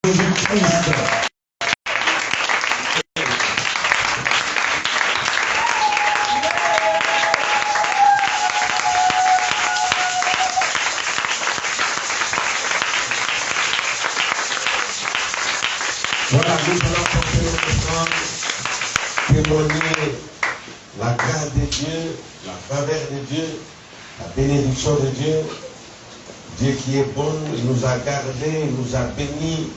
Jésus-Christ. Voilà, nous allons porter notre offrande, témoigner la grâce de Dieu, la faveur de Dieu, la bénédiction de Dieu. Dieu qui est bon, il nous a gardés, il nous a bénis,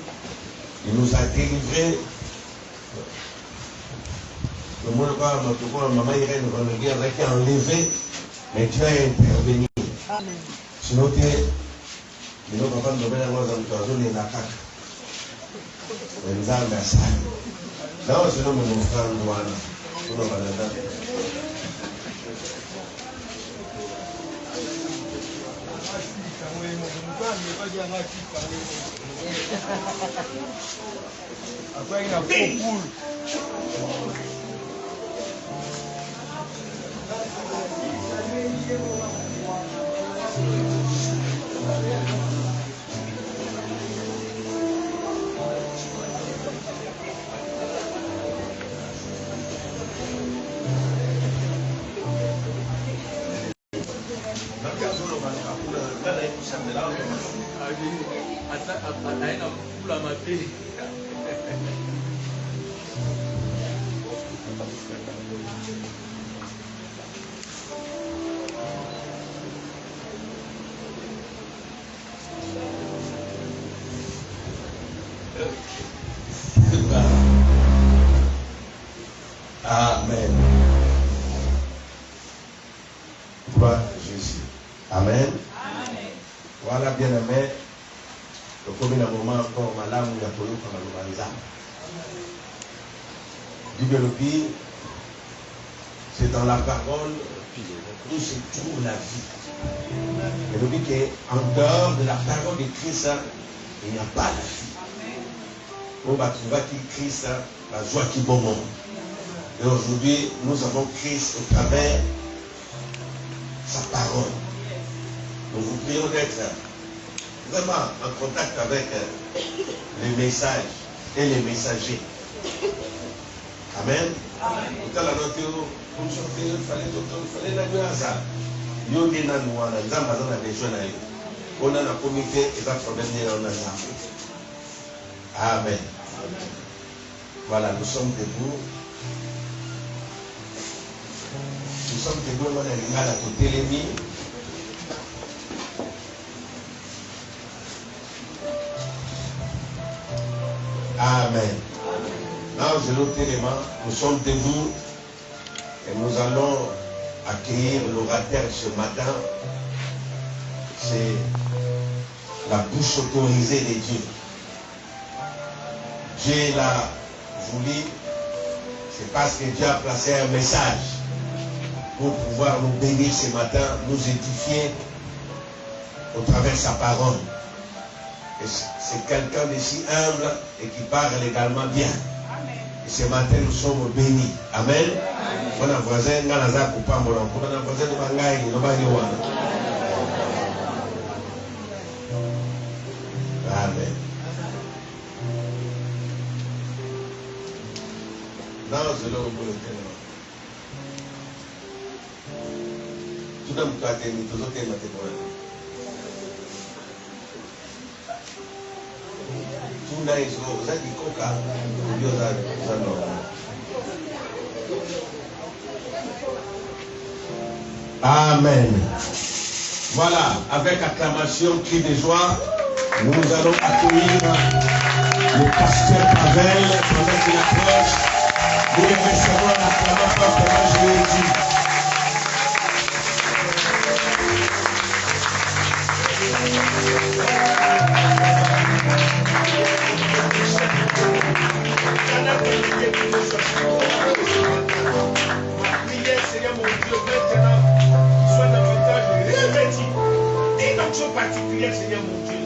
il nous a délivrés. Le monde va, maman Irène va nous dire qu'il a enlevé, mais Dieu a intervenu. Sinon, il nous va pas nous donner la voix dans le oiseau, les nakak. Nzambe asali. Là, c'est nous nous frères douane. Nous va là. Après, il y a beaucoup. Amen. Gloire à Jésus. Amen. Voilà, bien aimé. Le premier moment encore, madame, il y a pour nous comme Bible, c'est dans la parole où se trouve la vie. Et le but qu'en dehors de la parole de Christ, il n'y a pas la vie. On va trouver qui Christ, la joie qui bon monde. Et aujourd'hui, nous avons Christ au travers sa parole. Nous vous prions d'être vraiment en contact avec les messages et les messagers. Amen. Tout à l'heure, nous sortir, il fallait la grâce. Nous sommes dans la région. On a la comité et la problème de la. Amen. Voilà, nous sommes debout. Nous sommes debout, on a à côté de l'ennemi. Amen. Là, je l'autre élément, nous sommes debout et nous allons accueillir l'orateur ce matin. C'est la bouche autorisée de Dieu. Dieu l'a voulu, c'est parce que Dieu a placé un message pour pouvoir nous bénir ce matin, nous édifier au travers de sa parole. Et c'est quelqu'un de si humble et qui parle également bien. Et ce matin, nous sommes bénis. Amen. Mon voisin, mon voisin de Bangaï, Amen. Non, je l'ai oublié le témoin. Tout le monde a été mis, tout le monde a été témoin. Tout le monde a été coca. Amen. Voilà, avec acclamation, cri de joie, nous allons accueillir le pasteur Pavel pendant qu'il approche. Nous le recevons en acclamant fortement, je l'ai dit. Seigneur mon Dieu, maintenant, soit davantage revêtu d'une onction particulière, Seigneur mon Dieu.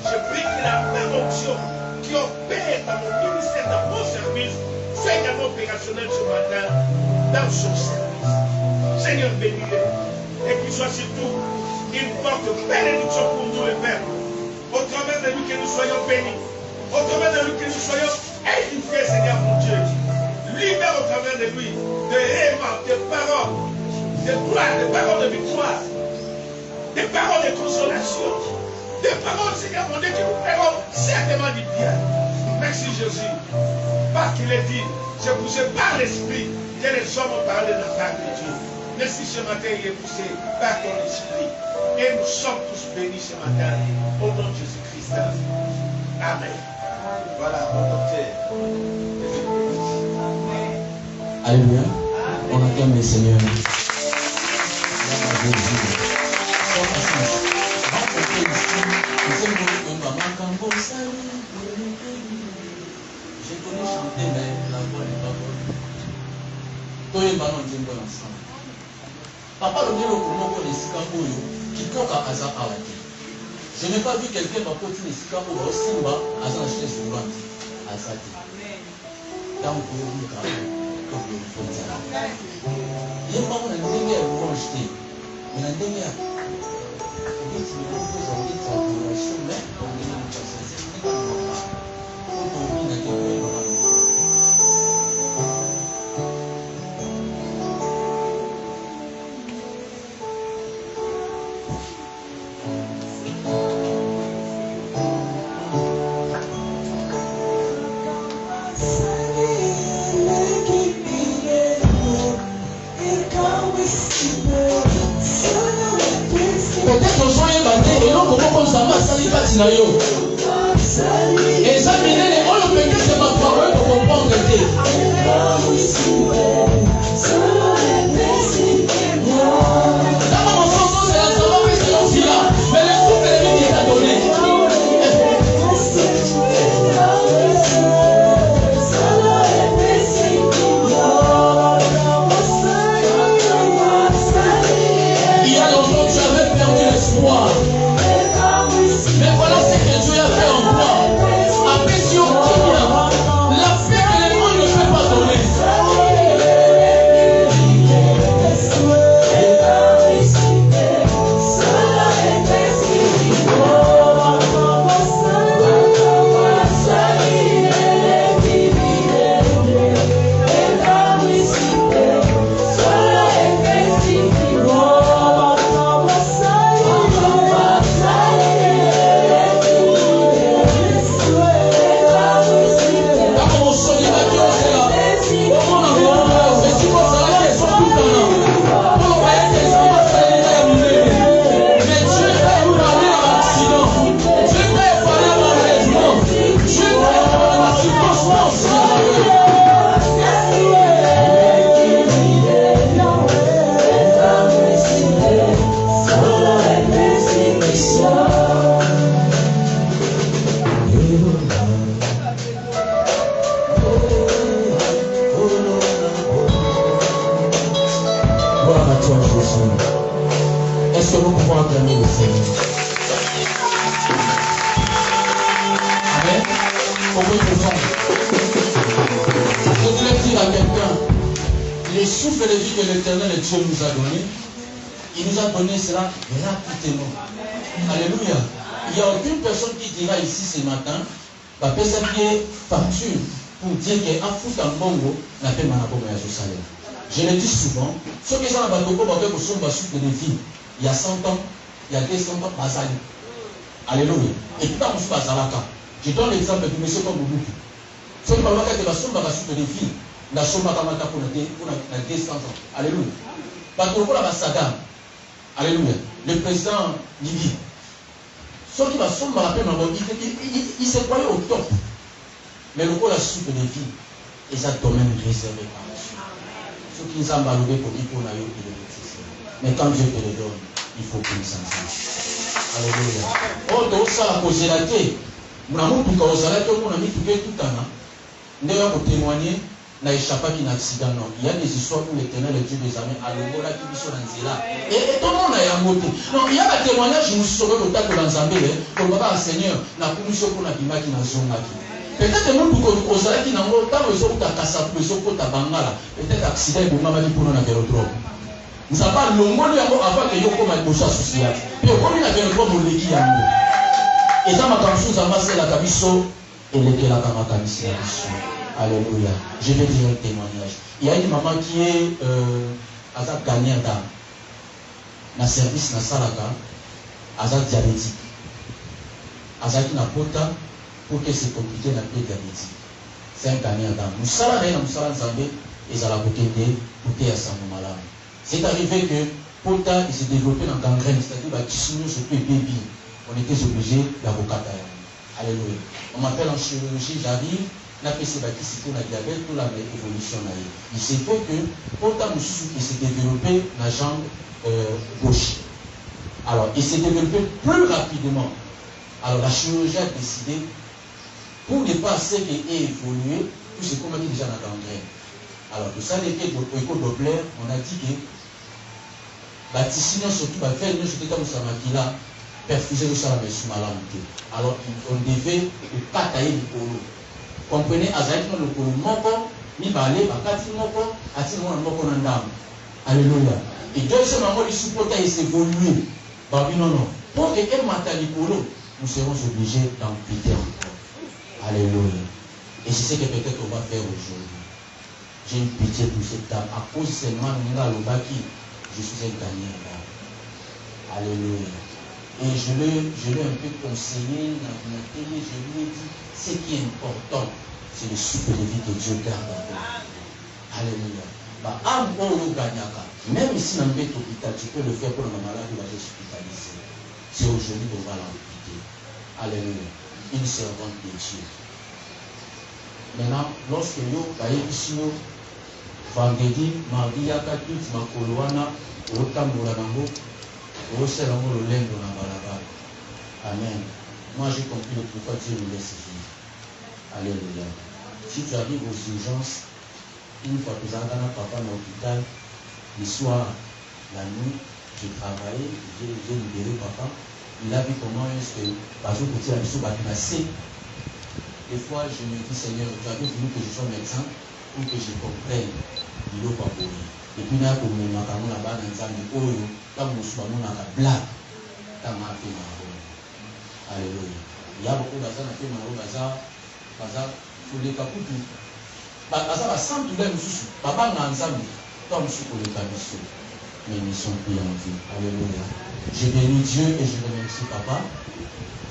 Je prie que la même onction qui opère dans mon ministère, dans mon service, soit également opérationnelle ce matin dans son service. Seigneur, bénis-le et qu'il soit surtout une porte de bénédiction pour nous, le Père. Au travers de lui, que nous soyons bénis. Au travers de lui, que nous soyons édifiés, Seigneur mon Dieu. Libère au travers de lui des aimants, des paroles de gloire, des paroles de victoire, des paroles de consolation, des paroles, Seigneur mon Dieu, qui nous feront certainement du bien. Merci Jésus. Parce qu'il est dit, je vous ai par l'esprit que les hommes ont parlé de la part de Dieu. Merci ce matin, il est poussé par ton esprit. Et nous sommes tous bénis ce matin. Au nom de Jésus-Christ. Amen. Voilà, mon docteur. Alléluia. On acclame le Seigneur. Je connais chanter, mais la voix n'est pas bonne. Toi et Manon, on dit ensemble. Papa, le Dieu, je n'ai pas vu quelqu'un qui a porté les Sikamo aussi bas à s'acheter sur l'autre. À sa tête. Dans le pays, comme le fond de la vie. Il n'y a pas de ndenge à projeter. Mais la ndenge à. Il dit, mais on peut avoir des adorations, mais on est dans le passé. C'est pas normal. Pour qu'on ait des normal. Peut-être que soyez battus et non comme ça va salir pas sinayo. Et ça minene on le peut c'est ma parole pour comprendre que dans mon sens c'est la savoir mais c'est aussi là. Mais le souffle de lui qui t'a donné. Mais voilà ce que Dieu a fait en toi. Après si on tient la paix que les gens ne peuvent pas donner. Est-ce que nous pouvons acclamer le Seigneur? Amen. Comment ils font? Je voulais dire à quelqu'un, les souffles de vie que l'Éternel et Dieu nous a donné, il nous a donné cela gratuitement. Alléluia. Il n'y a aucune personne qui dira ici ce matin, papa, ça qui est facture pour dire qu'il y a un foot en bongo, la paix m'a accompagné à Jérusalem. Je le dis souvent, ceux qui sont à Batoko, souffle de vie, il y a 100 ans, il y a 200 ans, Bazali. Alléluia. Et puis, quand on fait Bazalaka, je donne l'exemple de M. Kamboubouki. Ceux qui parlent de la souffle de vie, la souffle pour 200 ans. Alléluia. Batoko, la Saddam. Alléluia. Le président Libye. Ceux qui sont à la peine, il se croyait au top. Mais le coup, la souffle de vie, et ça domaine réservé par Dieu. Ceux qui nous ont baloué pour dire qu'on a eu le bêtise. Mais quand Dieu te le donne, il faut que nous s'en sachions. Alléluia. Oh, donc ça, à cause de la thé, nous avons tout causé la thé, on a mis tout le temps. Nous avons témoigné, n'a échappé qu'un accident. Il y a des histoires où l'Éternel, le Dieu des armées, a le mot là qui sont dans Zéla. Et tout le monde a moté. Non, il y a un témoignage, nous sommes au tas de l'Anzambé, comme le Seigneur, n'a pas mis sur la Bima qui n'a pas mis. Peut-être que nous causons qui n'a pas mis sur la Kassapu, sur la Bangala. Peut-être accident pour Mamadi pour nous faire autre. Nous avons pas l'ongolo avant que Yoko m'a bouché associé. Puis au premier, nous avons le l'équipe. Et ça m'a quand nous avons fait la Kabiso. Et les la Kamakamisi là-dessus. Alléluia. Je vais dire un témoignage. Il y a une maman qui est gagnante dans le service na Salaka, diabétique. Azaki na pota pour que c'est compliqué na paix diabétique. C'est un gagnant dans. Nous salariés, nous salariés Zambé, et à la côté de à Samoumala. C'est arrivé que pota il s'est développé dans gangrène, c'est-à-dire que Kisunu surtout baby. On était obligés d'avocat. Alléluia. On m'appelle en chirurgie, j'arrive. On a fait ces bâtisses pour la diabète, pour la évolution. Il s'est fait que, pourtant, il s'est développé la jambe gauche. Alors, il s'est développé plus rapidement. Alors, la chirurgie a décidé, pour ne pas assez qu'il ait évolué, tout ce qu'on a dit déjà dans la gangrène. Alors, tout ça, l'été au Doppler, on a dit que, bâtissement, surtout, faire une chose comme ça, là, perfuser le salaire sous malade. Alors, on devait pas tailler du polo. Comprenez, Azaït dans le polo, moko, ni balé, bakati moko, ati moko nandam. Alléluia. Et deuxièmement, il supporte et s'évoluer. Babi non, non. Pour que elle mate du polo, nous serons obligés d'amputer encore. Alléluia. Et c'est ce que peut-être on va faire aujourd'hui. J'ai une pitié pour cette dame. À cause de ces mains, je suis un gagnant là. Alléluia. Et je l'ai un peu conseillé dans la télé, je lui ai dit, ce qui est important, c'est le souffle de vie que Dieu garde en toi. Alléluia. Même si dans un hôpital, tu peux le faire pour le malade qui va être hospitalisé. C'est aujourd'hui qu'on va l'amputer. Alléluia. Une servante de Dieu. Maintenant, lorsque nous, vendredi, mardi, yakatu, makoloana, otambolanango, amen. Moi j'ai compris le pourquoi Dieu nous laisse vivre. Alléluia. Si tu arrives aux urgences, une fois que tu as un papa dans l'hôpital, le soir, la nuit, j'ai travaillé, j'ai libéré papa. Il a vu comment est-ce que, par exemple, pour la mission bâtiment. Des fois, je me dis, Seigneur, tu avais voulu que je sois médecin pour que je comprenne. Il n'a pas pour lui. Et puis là, comme on a là-bas dans les amis, quand on a la blague, quand on a fait marron. Alléluia. Il y a beaucoup d'argent à faire marron, pour les capoutou. Ça va sans tout le monde, papa n'a pas comme si pour les cabissos. Mais ils sont plus en vie. Alléluia. Je bénis Dieu et je remercie papa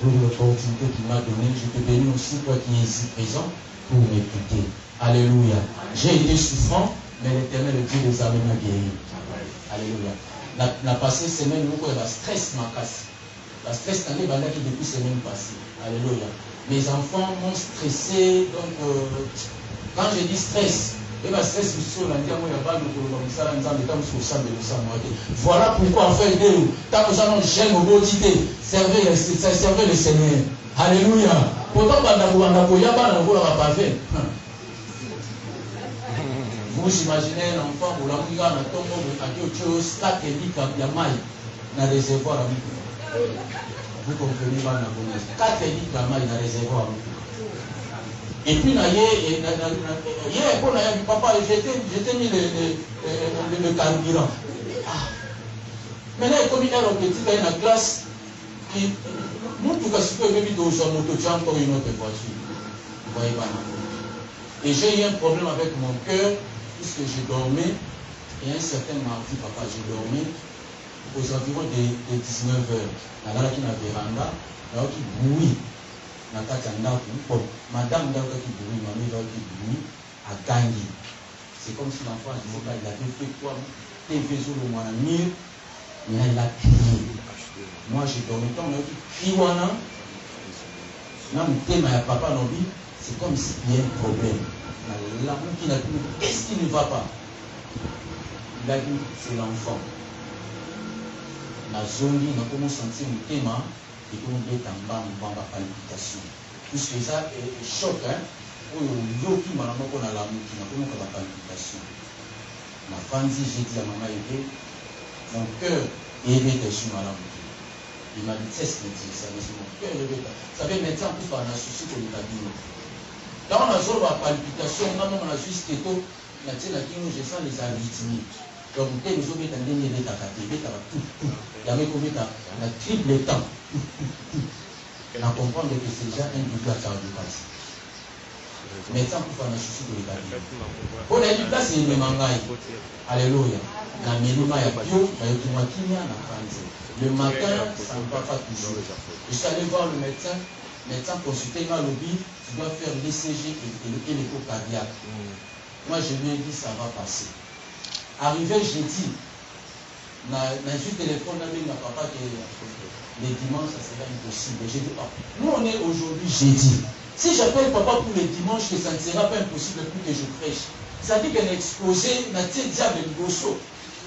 pour l'opportunité qu'il m'a donnée. Je te bénis aussi, toi qui es ici présent, pour m'écouter. Alléluia. J'ai été souffrant. Mais l'Éternel, le Dieu des armées m'a guéri. Alléluia. La passée semaine, nous avons stress ma casse. La stress qui depuis semaine passée. Alléluia. Mes enfants m'ont stressé. Donc, quand je dis stress, stress, voilà pourquoi en fait, tant que nous j'aime au beau idée, servez le Seigneur. Alléluia. Pourtant, vous imaginez un enfant ou l'enfant qui a un tombeau à quelque chose, catholique, il y a maille, dans le réservoir à vous. Vous comprenez pas la connaissance. Catholique, il y a maille dans le réservoir à vous. Et puis, hier, papa, j'ai mis le carburant. Maintenant, comme il y a un petit gars dans la classe, nous, tout cas, si vous avez mis dans son moto, tu as encore une autre voiture. Vous voyez pas. Et j'ai eu un problème avec mon cœur. Puisque je dormais, et un certain mardi, papa, je dormais aux environs de 19h. Dans la véranda, là qui bouillit, dans la madame qui bouillit, mamie qui bouillit, à Gangi. C'est comme si l'enfant il avait fait quoi? TV sur le mur, mais il a crié. Moi, j'ai dormi tant, mais il y a papa, c'est comme s'il y a un problème. L'amour qui n'a plus, qu'est-ce qui ne va pas? Il a dit, c'est l'enfant. La zone, il a commencé à sentir un thème et qu'on est en bas, en palpitation. Puisque ça est choc, hein? Où il y a qui m'a l'amour qu'on a l'amour qui n'a pas de palpitation. Ma femme dit, j'ai dit à maman, mon cœur est éveillé sur ma l'amour. Il m'a dit, c'est ce qu'il dit, ça, mais c'est mon cœur est éveillé. Ça fait maintenant plus par la souci qu'on est habillé. Dans la zone de palpitation, on a même la Suisse qui je sens les arythmies. Donc, nous avons mis un dernier état à il y avait combien de triple temps. On a compris que c'est déjà un double cardiopathe. médecin pour faire un souci de l'établir. On a dit place c'est une mangaï. Alléluia. La mélima ya bio, le matin, ça ne va pas toujours. Je suis allé voir le médecin consulté m'a lobby, tu dois faire l'ECG et l'écho cardiaque. Moi je lui ai dit ça va passer. Arrivé jeudi, j'ai eu téléphone avec ma papa que les dimanches ça sera impossible. J'ai dit, nous on est aujourd'hui jeudi. Si j'appelle papa pour les dimanches, que ça ne sera pas impossible pour que je prêche. Ça dit qu'elle a exposé, n'a pas diable de gosso.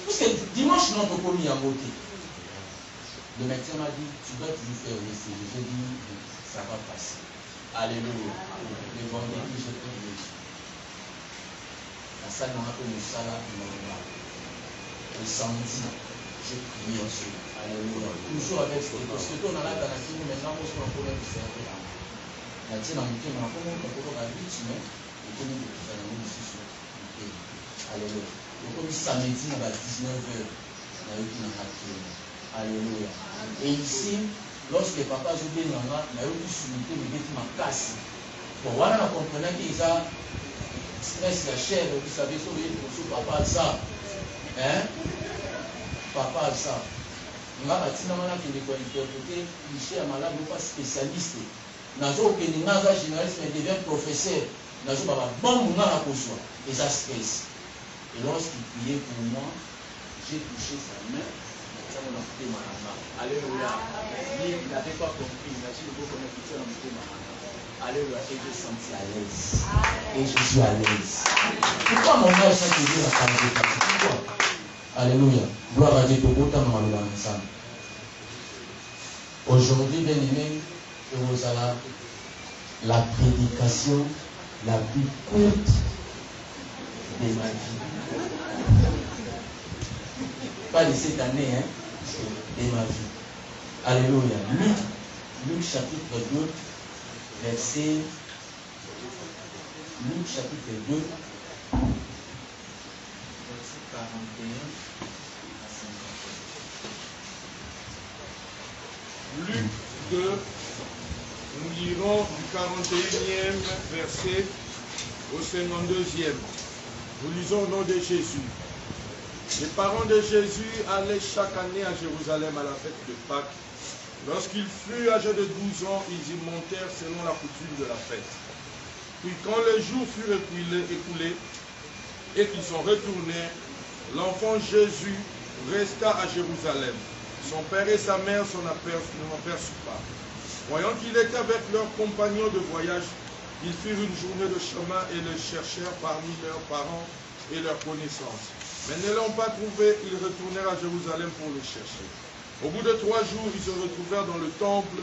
Parce que dimanche, non, on peut mis à voter. Le médecin m'a dit, tu dois toujours faire l'ECG. J'ai dit, ça va passer. Alléluia. Le vendredi, j'ai pris le Jésus. La salle n'a pas de salle normal. Le samedi, j'ai prié ensuite. Alléluia. Toujours avec ce parce que on a la garantie, maintenant, on se prend pour le faire. La tienne en muté, mais on peut la vie, mais on peut nous faire la vie ici. Alléluia. Donc, samedi, à 19h, on a eu une radio. Alléluia. Et ici, lorsque papa joue bien, on a eu une soumission, mais il m'a cassé. Bon, voilà, on comprenait qu'il y a stress, la chair, vous savez, sur papa, ça. Hein? Papa, ça. On a dit, on a interprété, Michel est malade, pas spécialiste. Nazo Keningaza généraliste, mais devient professeur. Nazo Baba, bon, on a la cause. Et ça stress. Et lorsqu'il priait pour moi, j'ai touché sa main. Ça m'a fait ma main. Alléluia. Il n'avait pas compris. Il a dit, vous connaissez la main. Alléluia. Et je senti à l'aise. Et je suis à l'aise. Pourquoi mon âge ça te dit la qualité? Pourquoi? Alléluia. Gloire à Dieu. Aujourd'hui, bien aimé, vous allez la prédication la plus courte de ma vie. Pas de cette année, hein, de ma vie. Alléluia. Luc chapitre 2, verset. Luc chapitre 2, verset 41 à 50. Luc 2, nous lirons du 41e verset au 52e. Nous lisons au nom de Jésus. Les parents de Jésus allaient chaque année à Jérusalem à la fête de Pâques. Lorsqu'il fut âgé de 12 ans, ils y montèrent selon la coutume de la fête. Puis quand les jours furent écoulés et qu'ils sont retournés, l'enfant Jésus resta à Jérusalem. Son père et sa mère ne m'aperçurent pas. Voyant qu'il était avec leurs compagnons de voyage, ils firent une journée de chemin et le cherchèrent parmi leurs parents et leurs connaissances. Mais ne l'ont pas trouvé, ils retournèrent à Jérusalem pour le chercher. Au bout de 3 jours, ils se retrouvèrent dans le temple,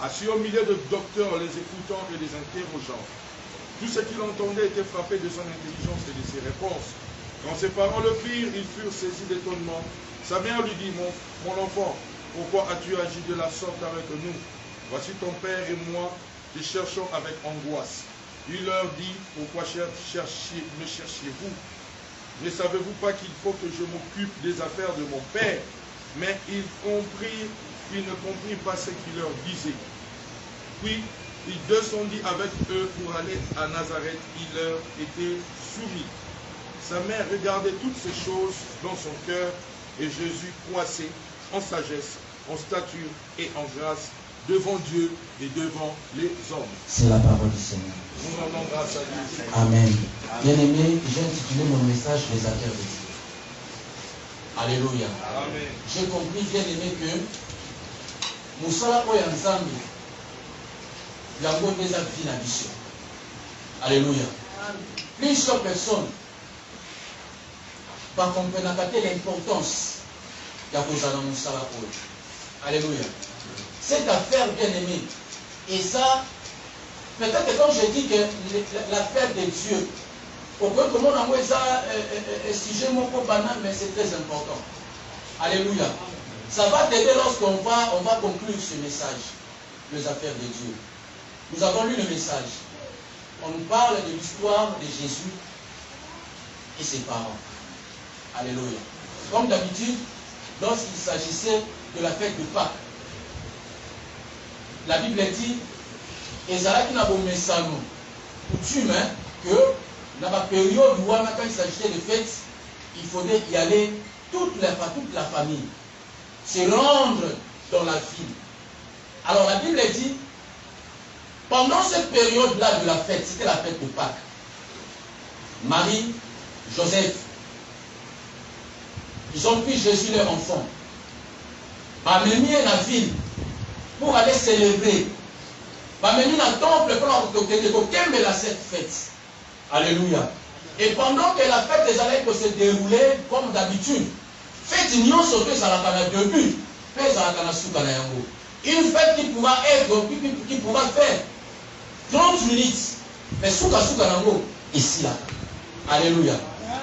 assis au milieu de docteurs, les écoutant et les interrogeant. Tout ce qu'il entendait était frappé de son intelligence et de ses réponses. Quand ses parents le virent, ils furent saisis d'étonnement. Sa mère lui dit, mon enfant, pourquoi as-tu agi de la sorte avec nous? Voici ton père et moi, te cherchons avec angoisse. Il leur dit, pourquoi me cherchiez-vous? Ne savez-vous pas qu'il faut que je m'occupe des affaires de mon père? Mais ils ne comprirent pas ce qu'il leur disait. Puis il descendit avec eux pour aller à Nazareth. Il leur était soumis. Sa mère regardait toutes ces choses dans son cœur, et Jésus croissait en sagesse, en stature et en grâce devant Dieu et devant les hommes. C'est la parole du Seigneur. Nous rendons grâce à Dieu. Amen. Bien-aimé, j'ai intitulé mon message Les affaires de Dieu. Alléluia. Amen. J'ai compris, bien-aimé, que Moussala Oyanzambi, Yango des affines à Bishop. Alléluia. Plusieurs personnes vont comprendre l'importance de la Moussala Oya. Alléluia. Cette affaire, bien-aimée, et ça, peut-être que quand je dis que l'affaire de Dieu, comment on a ça, sujet mon banal, mais c'est très important. Alléluia. Ça va t'aider lorsqu'on va conclure ce message, les affaires de Dieu. Nous avons lu le message. On nous parle de l'histoire de Jésus et ses parents. Alléluia. Comme d'habitude, lorsqu'il s'agissait de la fête de Pâques, la Bible dit, Ezala qui n'a pas messano, coutume hein, que dans la période où quand il s'agissait de fêtes, il faudrait y aller toute la famille, se rendre dans la ville. Alors la Bible dit, pendant cette période-là de la fête, c'était la fête de Pâques, Marie, Joseph, ils ont pris Jésus leur enfant, amené à la ville pour aller célébrer. Amené dans le temple pour cette fête. Alléluia. Et pendant que la fête des allait se dérouler comme d'habitude, fête union sauté ça la début, une fête qui pourra être, qui pourra faire 30 minutes, mais souka nango ici là. Alléluia.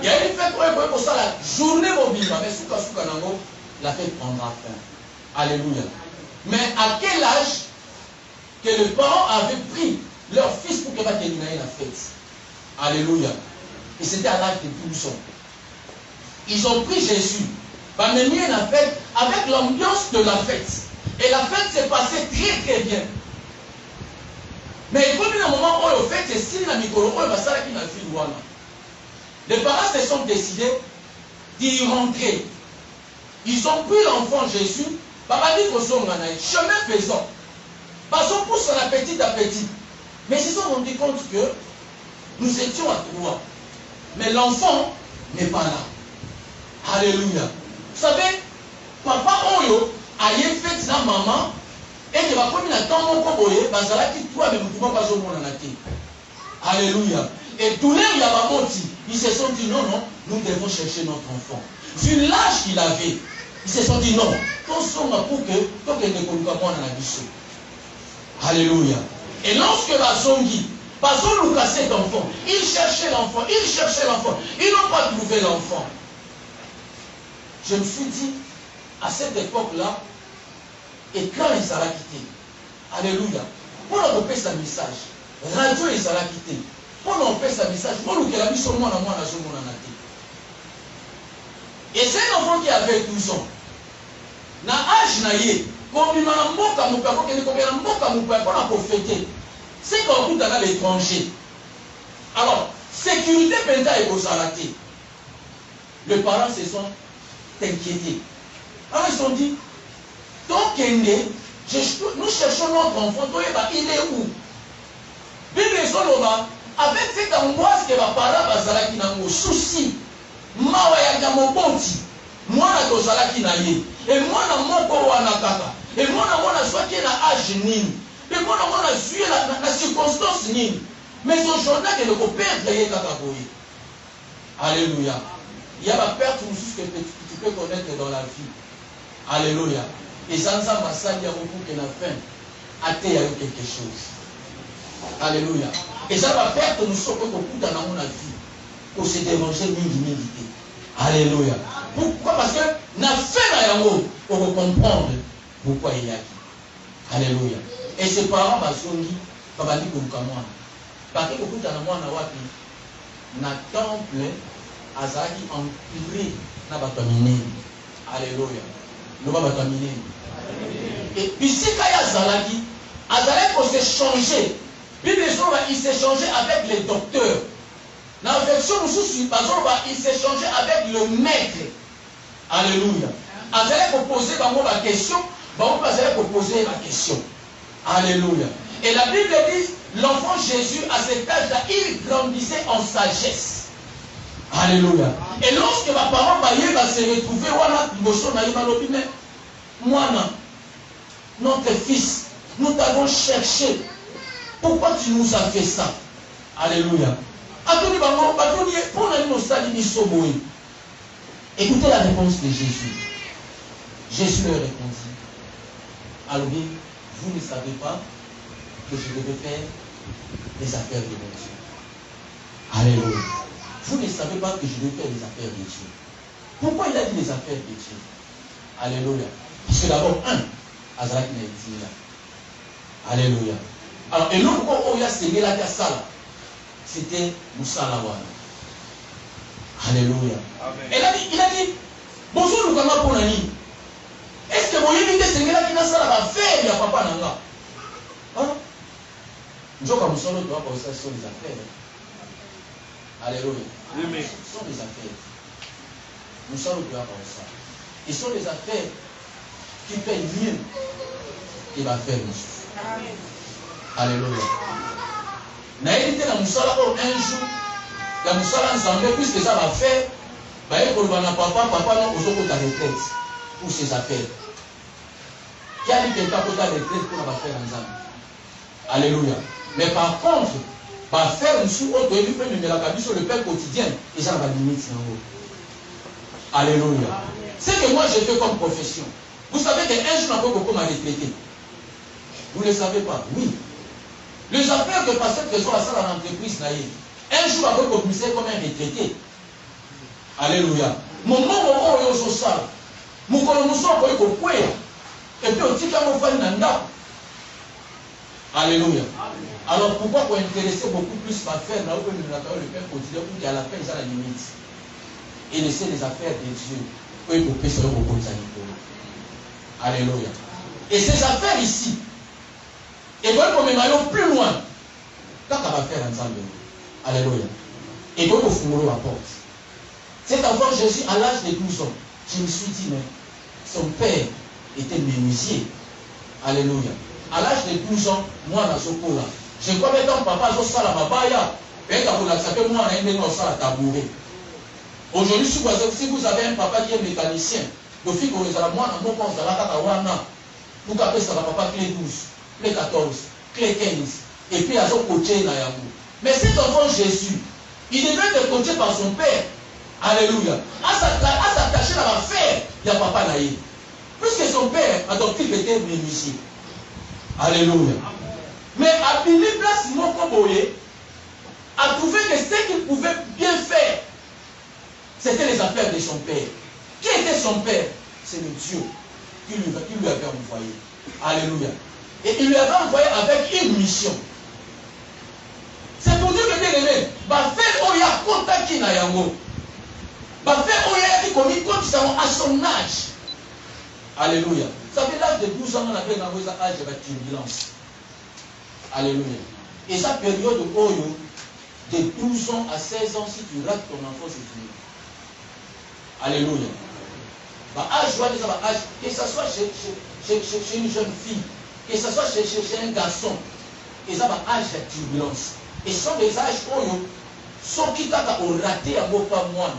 Il y a une fête pour ça la journée mobile, mais souka nango, la fête prendra fin. Alléluia. Mais à quel âge que les parents avaient pris leur fils pour qu'il va terminer la fête? Alléluia. Et c'était à l'âge de 12 ans. Ils ont pris Jésus, amené la fête avec l'ambiance de la fête. Et la fête s'est passée très très bien. Mais comme il y a un moment où la fête est si la micro, les parents se sont décidés d'y rentrer. Ils ont pris l'enfant Jésus, chemin faisant. Parce qu'on pousse la petit à petit. Mais ils se sont rendus compte que nous étions à 3. Mais l'enfant n'est pas là. Alléluia. Vous savez, papa Oyo a fait sa maman et il va comme il a tant mon coboye, basala qui toi, mais nous ne pas au monde en athée. Alléluia. Et tous les ils se sont dit non, non, nous devons chercher notre enfant. Vu l'âge qu'il avait, ils se sont dit non, tous sommes pour que tout le monde en a dit. Alléluia. Et lorsque Bazongi, Bazon cassait l'enfant, il cherchait l'enfant, ils n'ont pas trouvé l'enfant. Je me suis dit, à cette époque-là, et quand ils s'en quitté, alléluia, pour leur faire ce message, radio ils s'en quitté, pour leur faire ce message, pour nous qu'elle a mis sur moi, et c'est un enfant qui avait 12 ans. Na âge naïe, comme il m'a mboka mon père, pour fêter. C'est qu'on coûte à l'étranger. Alors, sécurité penta et Bosalaté. Les parents se sont inquiétés. Alors ils se sont dit, donc nous cherchons notre enfant, il est où? Bible avec cette angoisse que les parents bazalaki nango souci, mawa ya mobonti, mwana tozalaki na ye, et mwana moko wana kaka, et mwana soki na âge nini, et mwana suit la circonstance nini, mais aujourd'hui que le perdre ye kaka boye. Alléluia. Il y a la perte que tu peux connaître dans la vie. Alléluia. Et ça nous a massacré à beaucoup qui n'a faim. Athée a eu quelque chose. Alléluia. Et ça va faire que nous sommes beaucoup dans la vie. Pour se déranger l'humilité. Alléluia. Pourquoi? Parce que nous avons fait pour comprendre pourquoi il y a qui. Alléluia. Et ses parents m'ont dit, papa dit pour moi. Parce que beaucoup dans moi na temple azaki empiré na batamine. Alléluia. Nous va batamine. Et puis si kaya zalaki azalaki pour se changer. Il s'est changé avec les docteurs. Dans la version il s'est changé avec le maître. Alléluia. Azalaki pour poser la question, pour poser la question. Alléluia. Et la Bible dit, l'enfant Jésus, à cet âge-là, il grandissait en sagesse. Alléluia. Et lorsque ma parole va se retrouver, notre fils, nous t'avons cherché. Pourquoi tu nous as fait ça? Alléluia. Écoutez la réponse de Jésus. Jésus leur répondit. Alors, vous ne savez pas que je devais faire les affaires de mon Dieu. Alléluia. Vous ne savez pas que je devais faire les affaires de Dieu. Pourquoi il a dit les affaires de Dieu? Alléluia. Parce que d'abord, Azrak n'a été là. Alléluia. Alors, et l'autre pourquoi il a ségué la cassala, c'était Moussalawana. Alléluia. Et il a dit, bonjour, nous comment pour l'année. Est-ce que vous avez dit que c'est là qui n'a pas fait, il n'y a pas nanga? Nous comme ça, nous doit penser sur les affaires. Alléluia. Amen. Ce sont des affaires. Nous sommes doit penser ça. Ils sont des affaires qui payent mieux qu'il va faire nous. Alléluia. N'a été dans Moussala un jour, dans Moussala ensemble, puisque ça va faire, papa, non, aux ta retraite pour ses affaires. Qui a dit quelqu'un pour ta retraite pour la faire ensemble? Alléluia. Mais par contre, va faire une sous-autre, il peut me la sur le père quotidien, et ça va limiter en haut. Alléluia. C'est que moi j'ai fait comme profession. Vous savez qu'un jour, on peut beaucoup m'a retraité. Vous ne le savez pas? Oui. Les affaires que pasteur Trésor a ça dans l'entreprise, un jour, on peut commissaire comme un retraité. Alléluia. Mon moment où on ça, mon colomousson peut être au et puis on dit qu'on va faire une Alléluia. Alors pourquoi pour intéresser beaucoup plus ma faire là où le père quotidien où à la fin ils ont la limite et laisser les affaires de Dieu pour être au péché au Alléluia. Et ces affaires ici, et voilà qu'on aller plus loin. Quand on va faire ensemble. Alléluia. Et donc on fout la porte. Cet enfant Jésus à l'âge de 12 ans, je me suis dit mais son père était menuisier. Alléluia. À l'âge de 12 ans, moi, dans ce cours-là, je crois que ton papa, je suis à la babaya, et quand vous l'acceptez, moi, on est dans la tabouret. Aujourd'hui, si vous avez un papa qui est mécanicien, le fils que vous avez, moi, je pense à la kakawana, vous capez ça, papa, clé 12, clé 14, clé 15, et puis à son côté, mais cet enfant Jésus, il devait être coaché par son père. Alléluia. À s'attacher à l'affaire, il y a papa naïe. Puisque son père, a donc il était menuisier. Alléluia. Mais à Billy Place Mokoboye a trouvé que ce qu'il pouvait bien faire, c'était les affaires de son père. Qui était son père? C'est le Dieu qui lui avait envoyé. Alléluia. Et il lui avait envoyé avec une mission. C'est pour dire que bien aimé, va faire Oya Kontaki na yango. Va faire Oya qui commis comme ça à son âge. Alléluia. Ça fait l'âge de 12 ans, on avait un âge de turbulence. Alléluia. Et sa période Oyo, de 12 ans à 16 ans, si tu rates ton enfant, c'est fini. Alléluia. Bah, âge, que ce soit chez une jeune fille, que ce soit chez un garçon, et ça va âge de turbulence. Et ce sont des âges Oyo, ceux qui ont raté à beau pas moi,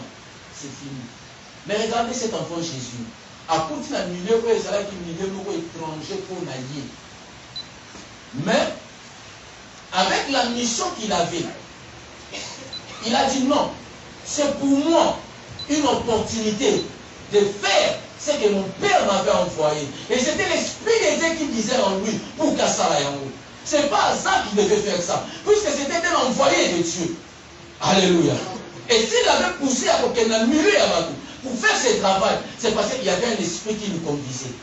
c'est fini. Mais regardez cet enfant Jésus. À côté d'un milieu où ils allaient milieu étranger pour naïer. Mais, avec la mission qu'il avait, il a dit non, c'est pour moi une opportunité de faire ce que mon père m'avait envoyé. Et c'était l'esprit de Dieu qui disait en lui pour Kassala Yango. Ce n'est pas ça qu'il devait faire ça, puisque c'était un envoyé de Dieu. Alléluia. Et s'il avait poussé à aucun milieu pour faire ce travail, c'est parce qu'il y avait un esprit qui nous conduisait.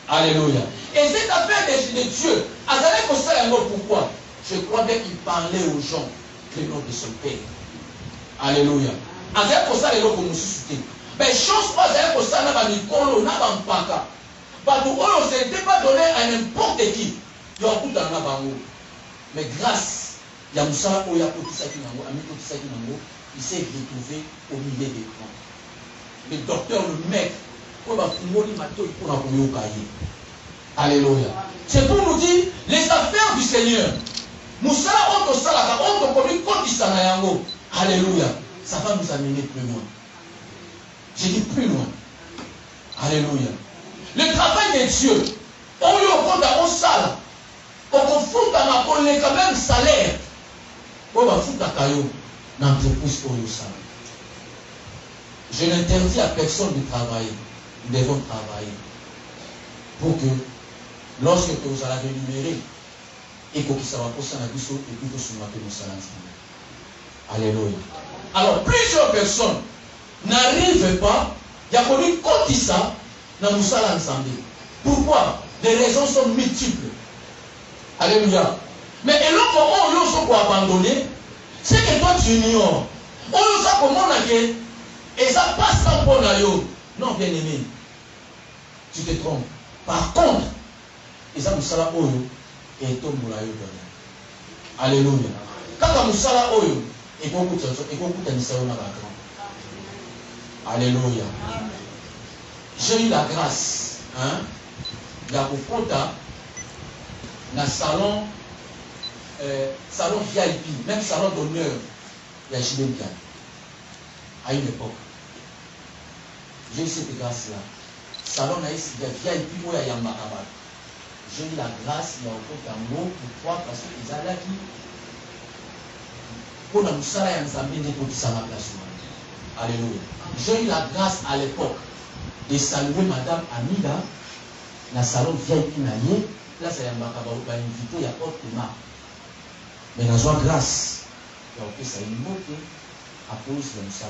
Alléluia. Et cette affaire de Dieu, pourquoi? Je crois bien qu'il parlait aux gens le nom de son père. Alléluia. Mais chose pas pour ça, n'a Nicolo, n'a pas Mpaka. Ce n'était pas donné à n'importe qui. Il y a beaucoup dans la bango. Mais grâce, il y a Moussa Oya il s'est retrouvé au milieu des grands. Le docteur, le mec, alléluia. C'est pour nous dire les affaires du Seigneur. Moussa alléluia. Ça va nous amener plus loin. J'ai dit plus loin. Alléluia. Le travail de Dieu, on lui opponde à salle. On confronte à on est quand même salaire. On va foutre à caillou dans l'entreprise pour le salaire. Je n'interdis à personne de travailler. Nous devons travailler. Pour que, lorsque vous allez énumérer, et que ça va passer dans la vie, et puis que ce soit nous salaire. Alléluia. Alors, plusieurs personnes n'arrivent pas, il y a connu comme ça, dans nous salaire ensemble. Pourquoi? Les raisons sont multiples. Alléluia. Mais et l'autre, on sont abandonner, c'est que toi tu ignores. On nous a comment on et ça passe sans bon ayo. Non, bien aimé, tu te trompes. Par contre, et ça nous sera oyo et ton moulayo donné. Alléluia. Quand nous sommes là, et qu'on goûte un Alléluia. J'ai eu la grâce de dans le salon VIP, même salon d'honneur, il y a Chibé bien. À une époque. J'ai eu cette grâce-là. Salon il y a VIP où il y a Yambakaba. J'ai eu la grâce, il y a encore un mot pourquoi parce qu'ils allaient là qui pour nous ça y a pour ça ma place. Alléluia. J'ai eu la grâce à l'époque de saluer Madame Amida dans le salon VIP naïe. Là c'est Yambakaba où va inviter il y a autre tema. Mais dans la grâce, il y a aussi ça une mot à cause de nous ça.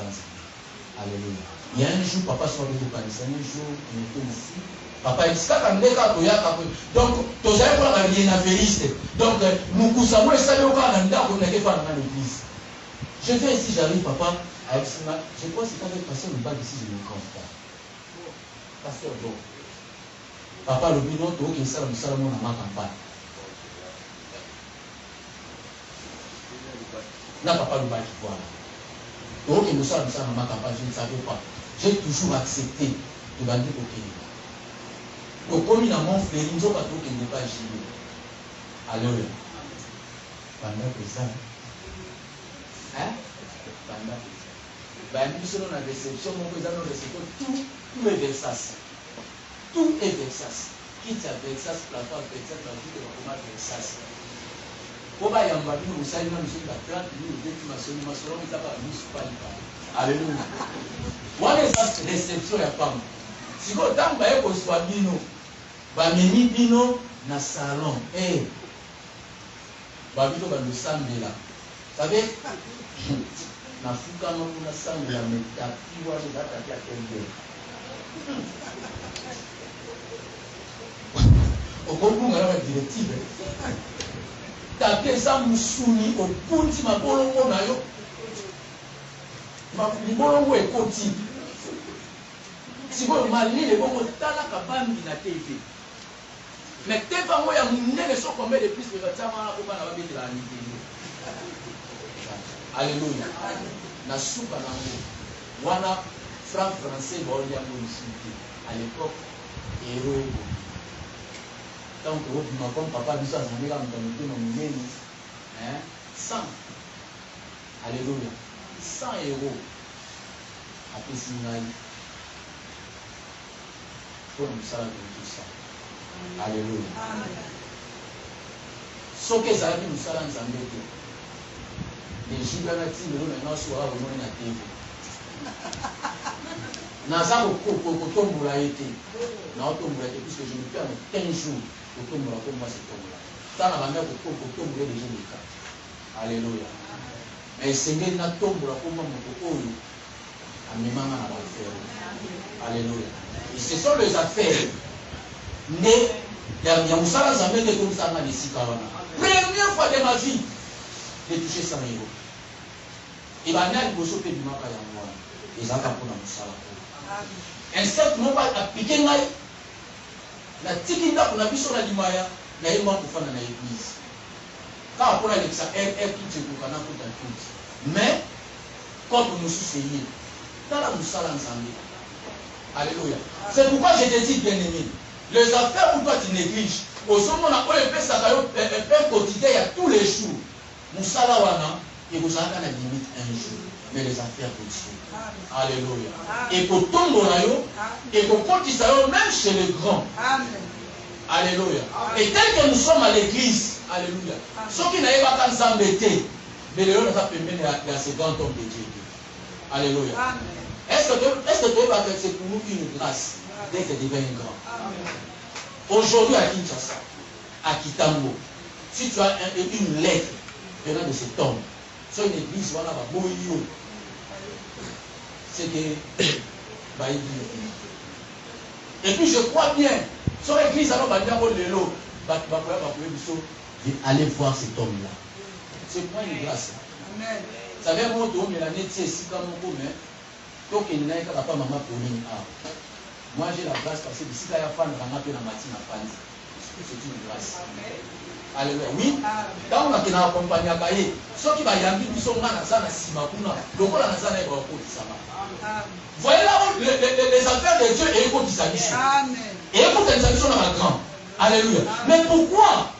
Alléluia. Il y a un jour, papa soit venu au Paris, un jour, il était ici. Papa, il dit, donc, tu as pour la vie affairiste. Donc, nous coussons, et ça, nous avons l'église. Je viens ici, j'arrive, papa, avec ce match. Je crois que c'est quand même pasteur le bac ici, je me compte pas. Pasteur, bon. Papa, le bidon, tu as ça, nous sommes dans ma campagne. Là, papa, le bac, voilà. Donc, nous sommes dans ma campagne, je ne savais pas. J'ai toujours accepté de gagner au Kenya. Donc, comme il a mon frère, nous avons pas qu'il n'est pas gêné. Alléluia. Pendant que ça, pendant que ça, nous sommes dans la réception, nous avons réception tout est Versace. Tout est Versace. Quitte à Versace, plafond, Versace, la vie de la commande Versace. Comment il y a un bateau, nous savons, nous sommes à 30 minutes, nous sommes à Alléluia. Moi, les réceptions, il n'y a pas. Si vous avez un soit bino, bameni bino na salon. Babino ba le samedi là. Vous savez, na fuka no na samedi là, mais tapi wa de data ya kende. Au concours, on a la directive. Tapé ça musuni au punti ma bolongo na yo. Ma bolongo e koti. Si vous malin les bons tala kabambi na TV. Mais TV ngo ya munene so combien de plus que ça va na na ba betela ni TV. Alléluia. Na soupa na ngo. Wana franc français ba olia ngo ici. À l'époque héros. Donc, comme papa dit ça, ça me dit 100. Alléluia. 100 euros. Après Sinaï. Pour nous ça, tout ça. Alléluia. Ce que ça a dit, nous ça, nous en mettons. Les gigantiques, nous maintenant, sur la remonte à TV. Naza kotombola été. Na otombola été puisque je me perds 15 jours. Kotombola pour moi c'est tombola. Ça na banda kotombola déjà le cas. Alléluia. Mais Seigneur na tombola pour moi mon oyo. Amemanga na affaire. Alléluia. Et ce sont les affaires. Mais il y a Moussala Zamé de comme ça na ici Kawana. Première fois de ma vie de toucher 100 euros. Et va na liboso pe bimaka ya moi. Et ça pour na Moussala. Un certain nombre appliqué ngai na tiki ndako na biso na limaya na yema kufana na église ka pour aller ça tout ce qu'on a tout à tout mais comme nous soucier dans la musala nzambe. Alléluia. C'est pourquoi je te dis bien aimé, les affaires où toi tu négliges au sommet na oyo pesa ka yo un quotidien il y a tous les jours musala wana et vous avez la limite un jour. Mais les affaires continuent. Alléluia. Et pour tomber et pour continuer même chez les grands. Alléluia. Et tel que nous sommes à l'église, alléluia. Ceux qui n'avaient pas tant s'embêter, mais les gens nous permis à ces grands hommes de Dieu. Alléluia. Est-ce que tu vas faire c'est pour nous une grâce d'être devenu grand? Aujourd'hui à Kinshasa, à Kitambo, si tu as une lettre venant de cet homme, sur une église, voilà, c'est que et puis je crois bien, sur l'église, alors, allez voir cet homme-là. C'est pas une grâce. Vous savez, moi, moi, j'ai la grâce parce que d'ici, il y a fan, c'est une grâce. Alléluia. Oui. Quand on a été accompagné à Kaye, ceux qui va y aller, ils sont là, dans la Simakuna. Donc on a dans la voyez là où les affaires de Dieu et écoute sa mission. Et écoute sa mission dans la grande. Alléluia. Mais pourquoi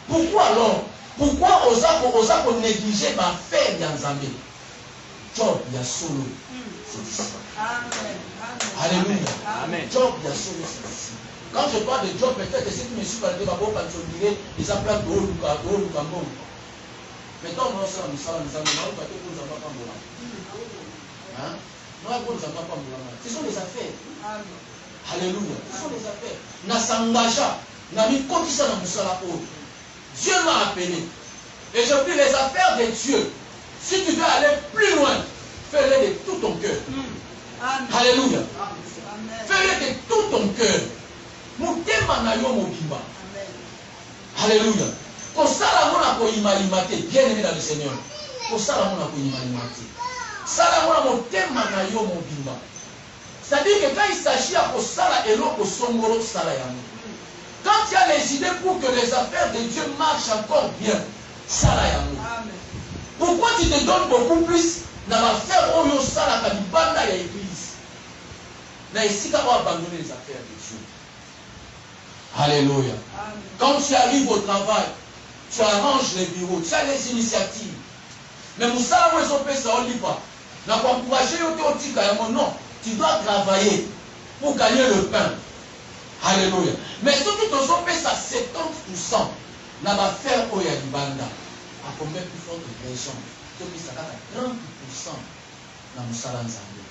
alors? Pourquoi osa qu'on négliger ma fête dans Zambie? Job, il y a solo. C'est ici. Alléluia. Job, il y a solo, c'est ici. Quand je parle de Job, peut-être que ceux qui me suivent à l'époque, quand je dirais, ils appellent de Lukambo. Maintenant, on va faire un salam, nous allons pas que nous avons pas de hein? Ce sont des affaires. Alléluia. Ce sont des affaires. Nasangaja, Nami Kotisa na Musala. Dieu m'a appelé. Et je prie les affaires de Dieu. Si tu veux aller plus loin, fais-les de tout ton cœur. Alléluia. Fais-les de tout ton cœur. Mutema na yo mobimba. Alléluia. Kosala mona ko imalimate, bien aimé dans le Seigneur. Kosala mona ko imalimate. Sala mona motema na yo mobimba. C'est-à-dire que quand il s'agit à kosala eloko songoro sala ya mo. Quand tu as les idées pour que les affaires de Dieu marchent encore bien, sala ya mo. Pourquoi tu te donnes beaucoup plus dans l'affaire oyo sala ka banda ya église? Na isika va abandonner les affaires de Dieu. Alléluia. Quand tu arrives au travail, tu arranges les bureaux, tu as les initiatives. Mais Moussa, où est-ce ça on lit pas? N'a pas encouragé non, tu dois travailler pour gagner le pain. Alléluia. Mais surtout ton son ça 70% n'a pas faire au Yadibanda. À combien plus forte raison? Tout ça à 30% dans Moussa Nzambe.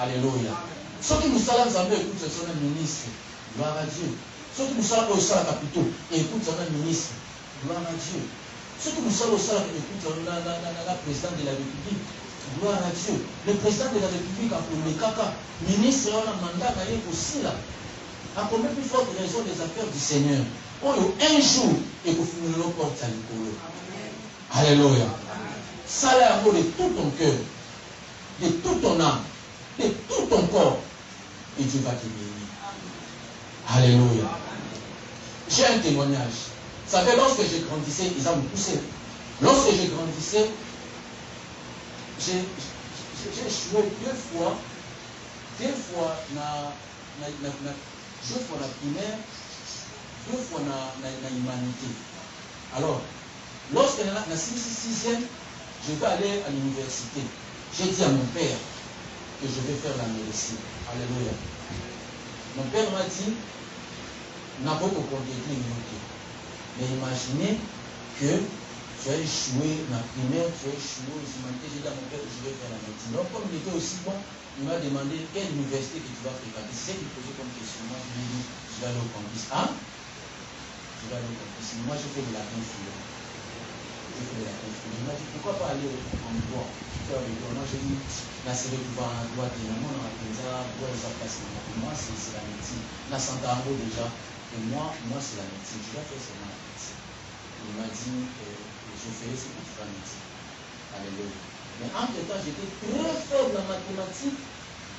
Alléluia. Ceux qui Moussa Nzambe écoutent ce sont les ministres. Gloire à Dieu. Ceux qui nous savent au salaire capitaux et écoutent son ministre, gloire à Dieu. Ceux qui nous savent au salaire et écoutent la présidente de la République, gloire à Dieu. Le président de la République a pour le caca, ministre a un mandat d'aller aussi là. À combien plus forte raison des affaires du Seigneur? Un jour, et pour finir nos portes à l'école. Alléluia. Salaire de tout ton cœur, de toute ton âme, de tout ton corps, et Dieu va te bénir. Alléluia. J'ai un témoignage. Vous savez, lorsque je grandissais, ils ont me poussé. Lorsque je grandissais, j'ai échoué deux fois na primaire, deux fois na humanité. Alors, lorsque je suis 6e, je vais aller à l'université. J'ai dit à mon père que je vais faire la médecine. Alléluia. Mon père m'a dit, n'a pas compté. Mais imaginez que tu as échoué dans la primaire, tu as échoué aux humanités. J'ai dit à mon père que je vais faire la médecine. Donc, comme il était aussi bon, il m'a demandé quelle université que tu vas fréquenter. C'est ce qu'il posait comme question. Moi, je lui ai dit, je vais aller au campus. Hein? Je vais aller au campus. Moi, j'ai fait de la confluence. Il m'a dit, pourquoi pas aller en droit? Faire le droit. Moi, j'ai dit, la série du droit en droit, moi, c'est la médecine. La santé en haut déjà. Et moi c'est la médecine. Je vais faire seulement la médecine. Il m'a dit, je ferai ce que tu fais médecine. Alléluia. Mais entre temps, j'étais très faible en mathématiques,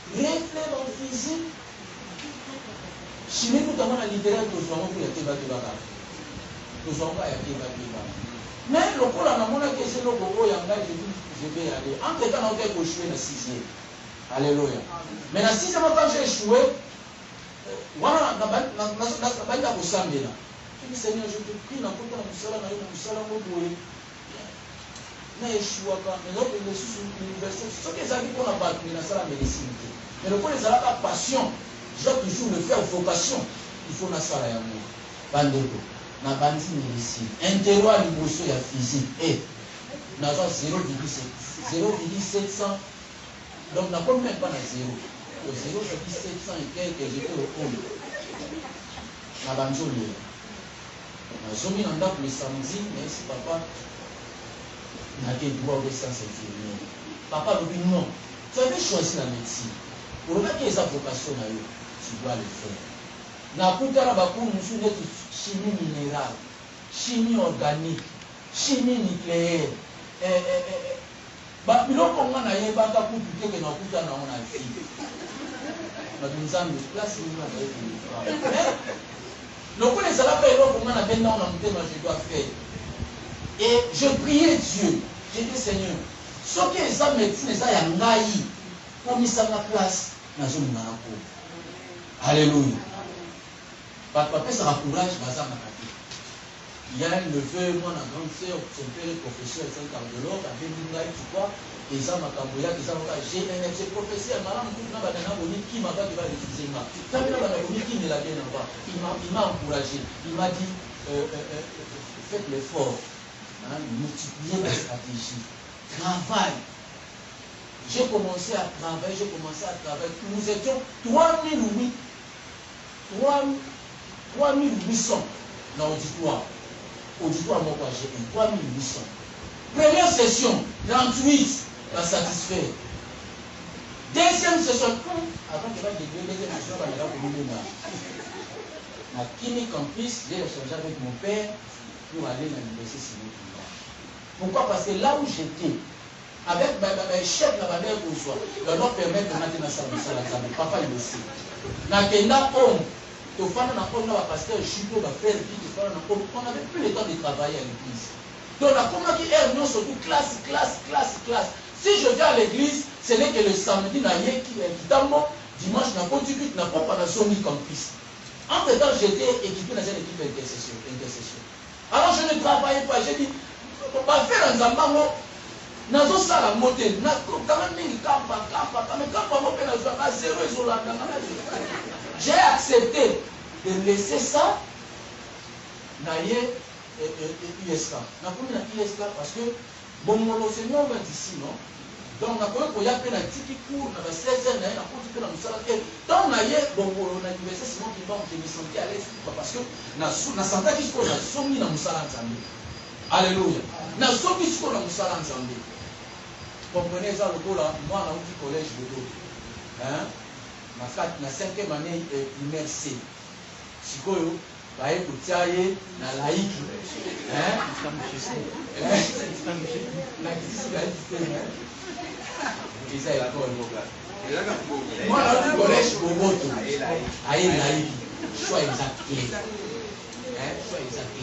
très faible en physique. Chimie, notamment la littérature, nous avons pour les Tébakébaka. Nous avons pas été Tébakébaka. Mais le coup là, on a que c'est le gros yanga, je dis, je vais y aller. Entre temps, on a fait échouer dans 6e. Alléluia. Mais dans 6e, quand j'ai échoué, voilà, je dis Seigneur, je te prie, n'a pas de musala, n'a pas de musala, n'a pas de échoué. Mais l'autre, il est sur l'université. Ce que les amis qu'on a battu, il y a la médecine. Mais le point, ils ont la passion. Je dois toujours le faire vocation. Il faut na sala ya moi. Bandeko, na bandi médecine. Interroir l'émotion ya physique. Et, n'a pas 0,700. Donc, n'a pas même pas na 0. 0,700 et quelques, j'étais au hall. Na banjoli. J'ai mis en date le samedi, mais si papa n'a qu'un droit de sciences infirmières. Papa me dit non. Tu avais choisi la médecine. Pour le mettre les vocations, tu dois le faire. Na kutara bakuru musune chimie minérale, chimie organique, chimie nucléaire. Ba biloko nga na yebaka kutu teke na kuta na ona fi. Ba nzambe place ni na ba. Le coup les salades, on a bien dans le thème, je dois faire. Et je priais Dieu. J'ai dit Seigneur, ce que ça médecine, ça y a ngaï, pour mis ça ma place, dans une manako. Alléluia. Papa, ça va courage, bazar ma kaki. Il y a un neveu, moi, la grande sœur, son père est professeur, c'est un cardiologue, avec une ngaï, tu vois, et ça m'a camboya, et ça m'a dit, j'ai professeur, madame, tout le monde, qui m'a pas qui va réfuser moi. Quand il a qui me l'a bien là-bas, il m'a encouragé, il m'a dit, faites l'effort. Hein, multiplier la stratégie. Travail. J'ai commencé à travailler. Nous étions 3800 dans l'auditoire. Auditoire, moi, j'ai eu 3800. Première session, 38, la satisfaire. Deuxième session, avant que je deuxième session, je vais la Kimi Campus, j'ai échangé avec mon père pour aller à l'université Simon. Pourquoi? Parce que là où j'étais, avec mes chefs, la manière qu'on soit, leur leur permettre de mettre dans la salle. Papa, il le sait. Dans Kenda, on a pasteur Chico, ma frère, on n'avait plus le temps de travailler à l'église. Donc, la commande qui est non surtout classe. Si je viens à l'église, ce n'est que le samedi, dimanche, n'a pas du n'a pas pendant son campus. Entre temps, j'étais équipé dans une équipe d'intercession. Alors, je ne travaillais pas. J'ai dit, on va faire un zambango. Nazo sala motel. J'ai accepté de laisser ça. Naye ISK. N'a pas mis ISK parce que bon mon enseignant va d'ici, non? Donc na koyo koya pe na tiki cours na 16 ans na ko tiki na musala ke. Donc naye bon na université Simon Kimba je me sentais à l'aise parce que na santa ki ko na somi na musala nzambe. Alléluia. Na soki ko na musala nzambe. Comprenez ça le là, moi na uti collège de dos. Hein? Na 5e année primaire C. Sikoyo baye kutiaye na laiki. Hein? Na kisi la système. Et ça est quoi le moi na uti collège Boboto. Aye laiki. Choix exact. Hein? Choix exact.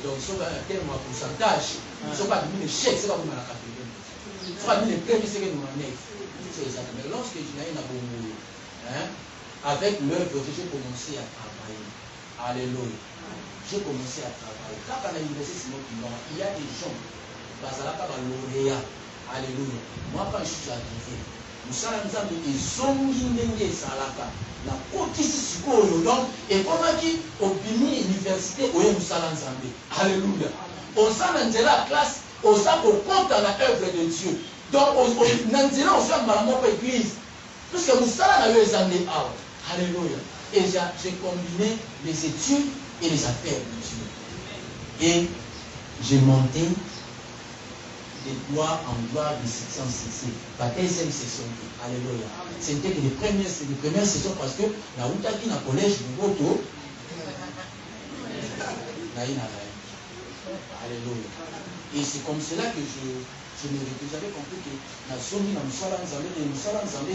Donc sur un terme en pourcentage, sur pas de chèque, c'est pas comme la quatrième. Soit les premiers, c'est que nous en est. Mais lorsque je n'ai pas bon, avec l'œuvre, j'ai commencé à travailler. Alléluia. J'ai commencé à travailler. Quand on a l'université Simon Kimba, il y a des gens, Bazalaka va lauréat. Alléluia. Moi, quand je suis arrivé, nous sommes en train de zongi salaka. La côte ici, donc, et comment qui, au Bini Université, où est Moussala Nzambe. Alléluia. On s'en a la classe. On s'en compte dans l'œuvre de Dieu. Donc, on s'en a dans l'église. Puisque nous sommes dans les années. Alléluia. Et j'ai combiné les études et les affaires de Dieu. Et j'ai monté de gloire en gloire de section CC. La deuxième session. Alléluia. C'était les premières sessions parce que la Outaki na collège de Boto. Alléluia. Et c'est comme cela que j'avais compris que la zombie dans Moussala Nzambe,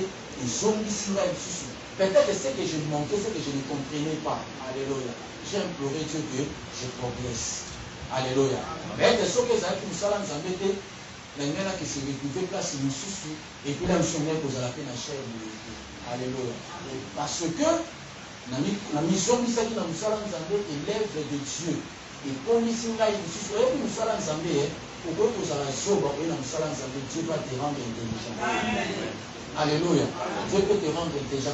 et zombie Sila et Soussou. Peut-être que c'est que je manquais, c'est que je ne comprenais pas. Alléluia. J'ai imploré Dieu que je progresse. Alléluia. Mais de ce que ça a été Moussala Nzambe, la lumière qui s'est retrouvée place de Soussou, et puis là, nous sommes pour la peine à chair. Alléluia. Parce que la mission qui s'est dans Moussala Nzambe est l'œuvre de Dieu. Et pour les signes, nous sommes ensemble. Pourquoi nous allons Dieu va te rendre intelligent. Alléluia. Dieu peut te rendre intelligent.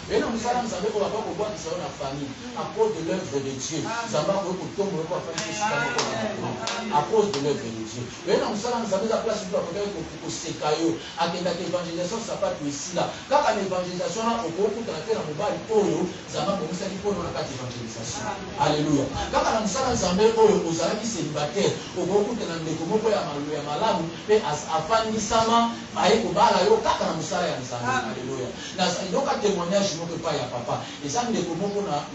Mais nous sommes ensemble pour avoir pour voir que c'est une famille. À cause de l'œuvre de Dieu. À cause de l'œuvre de Dieu. Mais nous sommes ensemble à la place où nous avons pour Sekayo. À l'évangélisation, ça part ici là. Quand l'évangélisation, on peut faire un mobile pour Zama pour nous dire pour nous la carte d'évangélisation. Alléluia. Quand nous sommes ensemble, aux Arabes célibataires, au groupe de l'Andéco, au Malamu, mais à Fanisama, à Ekobala, kaka na musala ya nzambe. Alléluia. Na ndoka témoignage moko pa ya papa. Eza ndeko moko na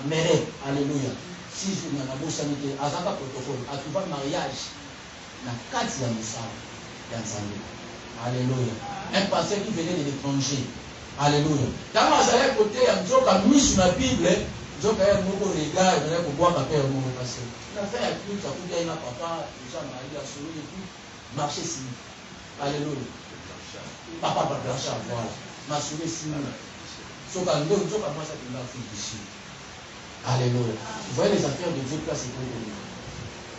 mere. Alléluia. Si je na bosani te azaka protocole, atuba mariage na kati ya musala ya nzambe. Alléluia. Un pasteur qui venait de l'étranger. Alléluia. Dans ma côté ya nzoka misu na Bible, Donc, il y a un mot regard, il y a un boire papier, un mot passé. Il a fait un truc, ça coûte un papa, déjà marié, il a sauvé et puis marché si. Alléluia. Papa va plancher, voilà. M'a sauvé si. Sauf qu'à nous, sauf à moi, ça peut m'afficher ici. Alléluia. Vous voyez les affaires de Dieu, là, c'est pour vous.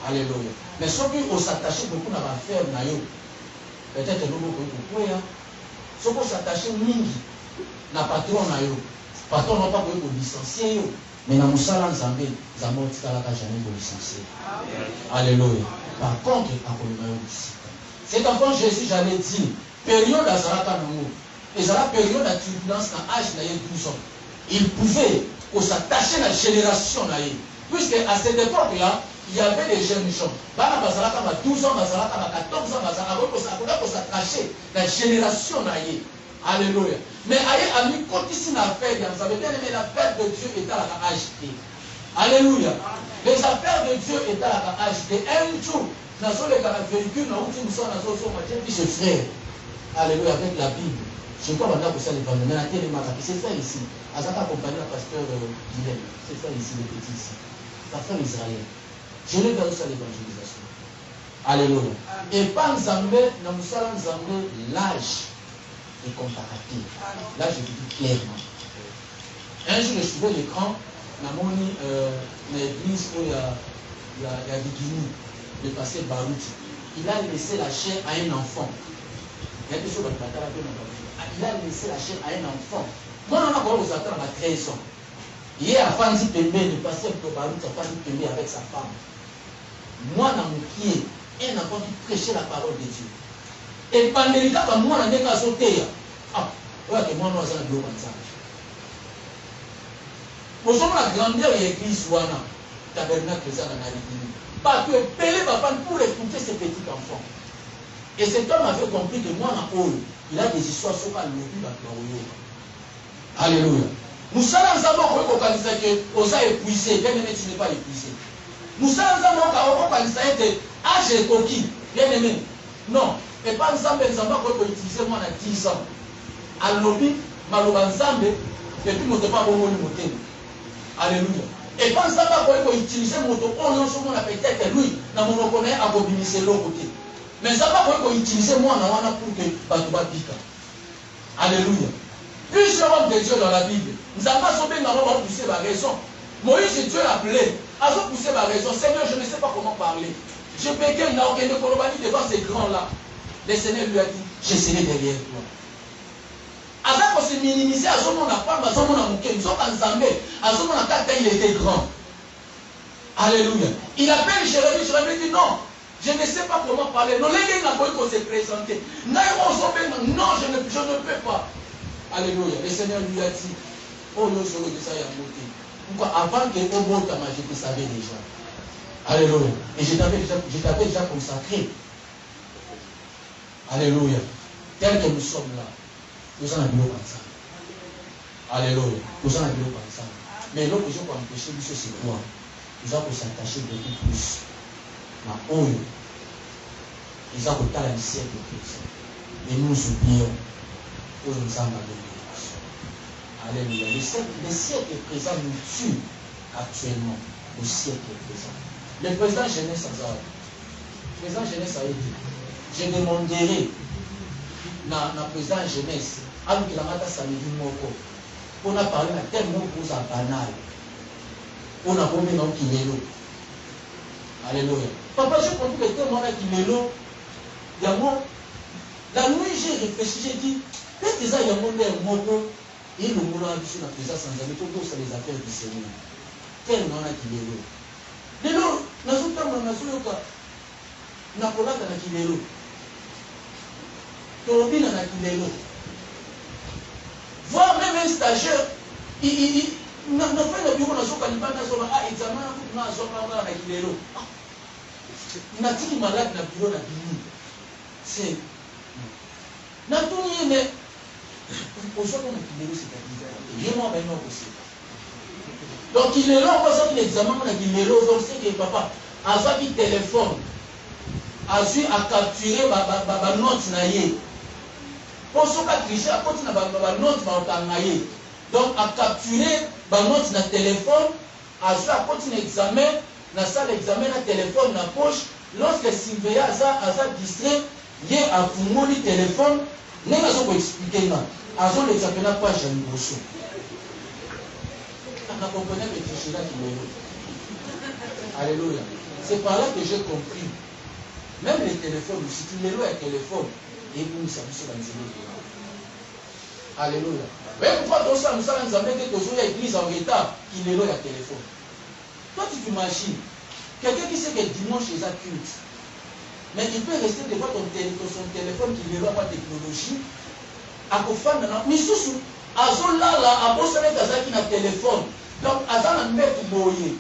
Alléluia. Mais sauf qu'on s'attache beaucoup à l'affaire, peut-être nous, beaucoup, sauf qu'on s'attache mingi, na patron, patron n'a pas pu licencier, mais dans Moussala Nzambé, Zambo Tikalaka jamais pour licencier. Alléluia. Par contre, c'est enfant Jésus, j'avais dit, période à Zaraka Nango, et ça la période de turbulence dans l'âge de 12 ans. Il pouvait s'attacher à la génération, puisque à cette époque-là, il y avait des jeunes gens. Bana Bazalaka, 12 ans, Bazalaka, 14 ans, Bazalaka, pour s'attacher à la génération. Alléluia. Mais aïe, ami, quand ici l'affaire, vous avez bien aimé l'affaire de Dieu est à la HD. Alléluia. Les affaires de Dieu est à la HD. Un jour, dans le véhicule, nous sommes j'ai dit ce frère. Alléluia, avec la Bible. Je ne crois pas que ça les vendre. Mais la télé c'est frère ici. Azaka accompagné le pasteur Dylan. C'est frère ici, le petit ici. C'est frère israélien. Je l'ai dans ça l'évangélisation. Alléluia. Et pas Nzambé, nous sommes Nzambé l'âge est comparatif. Là, je vous dis clairement. Un jour, je suivais l'écran, Namoni, l'église où il y a Bikini, le pasteur Barouti. Il a laissé la chair à un enfant. Il y a des choses il a laissé la chair à un enfant. Moi, on a encore aux attentes à 13 ans. Hier, à Fanzi Pembe, le pasteur Barouti a Fanzi Pembe avec sa femme. Moi, dans mon pied, un enfant qui prêchait la parole de Dieu. Et pendant les cas, moi, on a des cas sautés. Ah, voilà que moi, nous avons un bureau comme ça. Nous sommes la grandeur de l'église Wana, tabernacle ça dans la République. Parce que Pélé va prendre pour écouter ses petits enfants. Et cet homme avait compris que moi, il a des histoires sur le lobby dans le Alléluia. Nous savons que Osa est épuisé, bien aimé, tu n'es pas épuisé. Nous savons que âge est coquille, bien aimé. Non, et pas ensemble, nous avons utilisé moi à 10 ans. À lobby, Maloba Nzambe, et puis nous ne pas bon moté. Alléluia. Et pas ensemble, nous utiliser mon topo, on a peut-être lui, dans mon reconnaît à Bobinissé l'autre côté. Mais ça va pour utiliser moi pour que Batouba pique. Alléluia. Plusieurs hommes de Dieu dans la Bible. Nous avons pas sauvé, nous avons poussé la raison. Moïse, Dieu l'a appelé. A poussé la raison. Seigneur, je ne sais pas comment parler. Je pétais, il n'a aucun de Kolobani devant ces grands-là. Le Seigneur lui a dit, je serai derrière toi. Avant qu'on se minimise, à ce moment-là, à ce moment-là, à ce moment-là, il était grand. Alléluia. Il appelle Jérémie, Jérémie dit non. Je ne sais pas comment parler. Non, les gars n'ont pas se présenter. Non, je ne peux pas. Alléluia. Le Seigneur lui a dit, oh, je suis de ça, il y a monté. Pourquoi avant que au monde, je te savais déjà. Alléluia. Et je t'avais déjà consacré. Alléluia. Tel que nous sommes là, nous sommes un bureau comme ça. Alléluia. Nous sommes un bureau comme ça. Mais l'autre chose pour empêcher, c'est quoi? Nous allons s'attacher beaucoup plus. Mais eux, ils ont le un siècle de et nous oublions où nous sommes à Alléluia. Le siècle présent nous tue actuellement. Le siècle présent. Le président Jeunesse le président Jeunesse a dit, je demanderai na président Jeunesse, alors qu'il a maté samedi moko, on a parlé de tel mot pour ça banal. On a combien de qui vélo. Alléluia. Papa, j'ai compris que tel moment qui vélo, il y a moi. La nuit, j'ai réfléchi, j'ai dit, peut-être que ça, il y a mon père moko, et le mot là, sur la présence sans jamais, tout ça, les affaires du Seigneur. Tel moment qui vélo. Lelo, nazotamba nazoyoka nakolaka na kilelo tolobina na kilelo voir même un stagiaire na fait le bureau nazoka libanda nazoka examen nazoka na kilelo natiki malade na bureau na bini c'est natuni mais aujourd'hui na kilelo c'est pas moi maintenant aussi. Donc il est là, on va sortir l'examen, il est là, donc c'est que papa, a fait un téléphone, a su à capturer ma note naïe. Pour ce cas tricher, à côté de ma note, ma naïe. Donc, à capturer note dans le téléphone, à continuer l'examen, dans la salle d'examen, dans le téléphone, dans la poche. Lorsque le surveillant a distrait, il y a un le téléphone, il y a expliqué là. Azon l'examen pas Jean Bosso. On a compris que c'est là qui est. Alléluia. C'est par là que j'ai compris. Même les téléphones, si tu les loues un téléphone, et vous nous savez sur la maison. Alléluia. Mais pourquoi nous sommes en l'église en retard, il est loué un téléphone. Toi tu t'imagines, quelqu'un qui sait que dimanche est à culte, mais il peut rester devant son téléphone qui est loué par technologie. À Kofan, mais sous Azon là, à Bossane Kazaki na téléphone. Donc, Azan a mettre boye.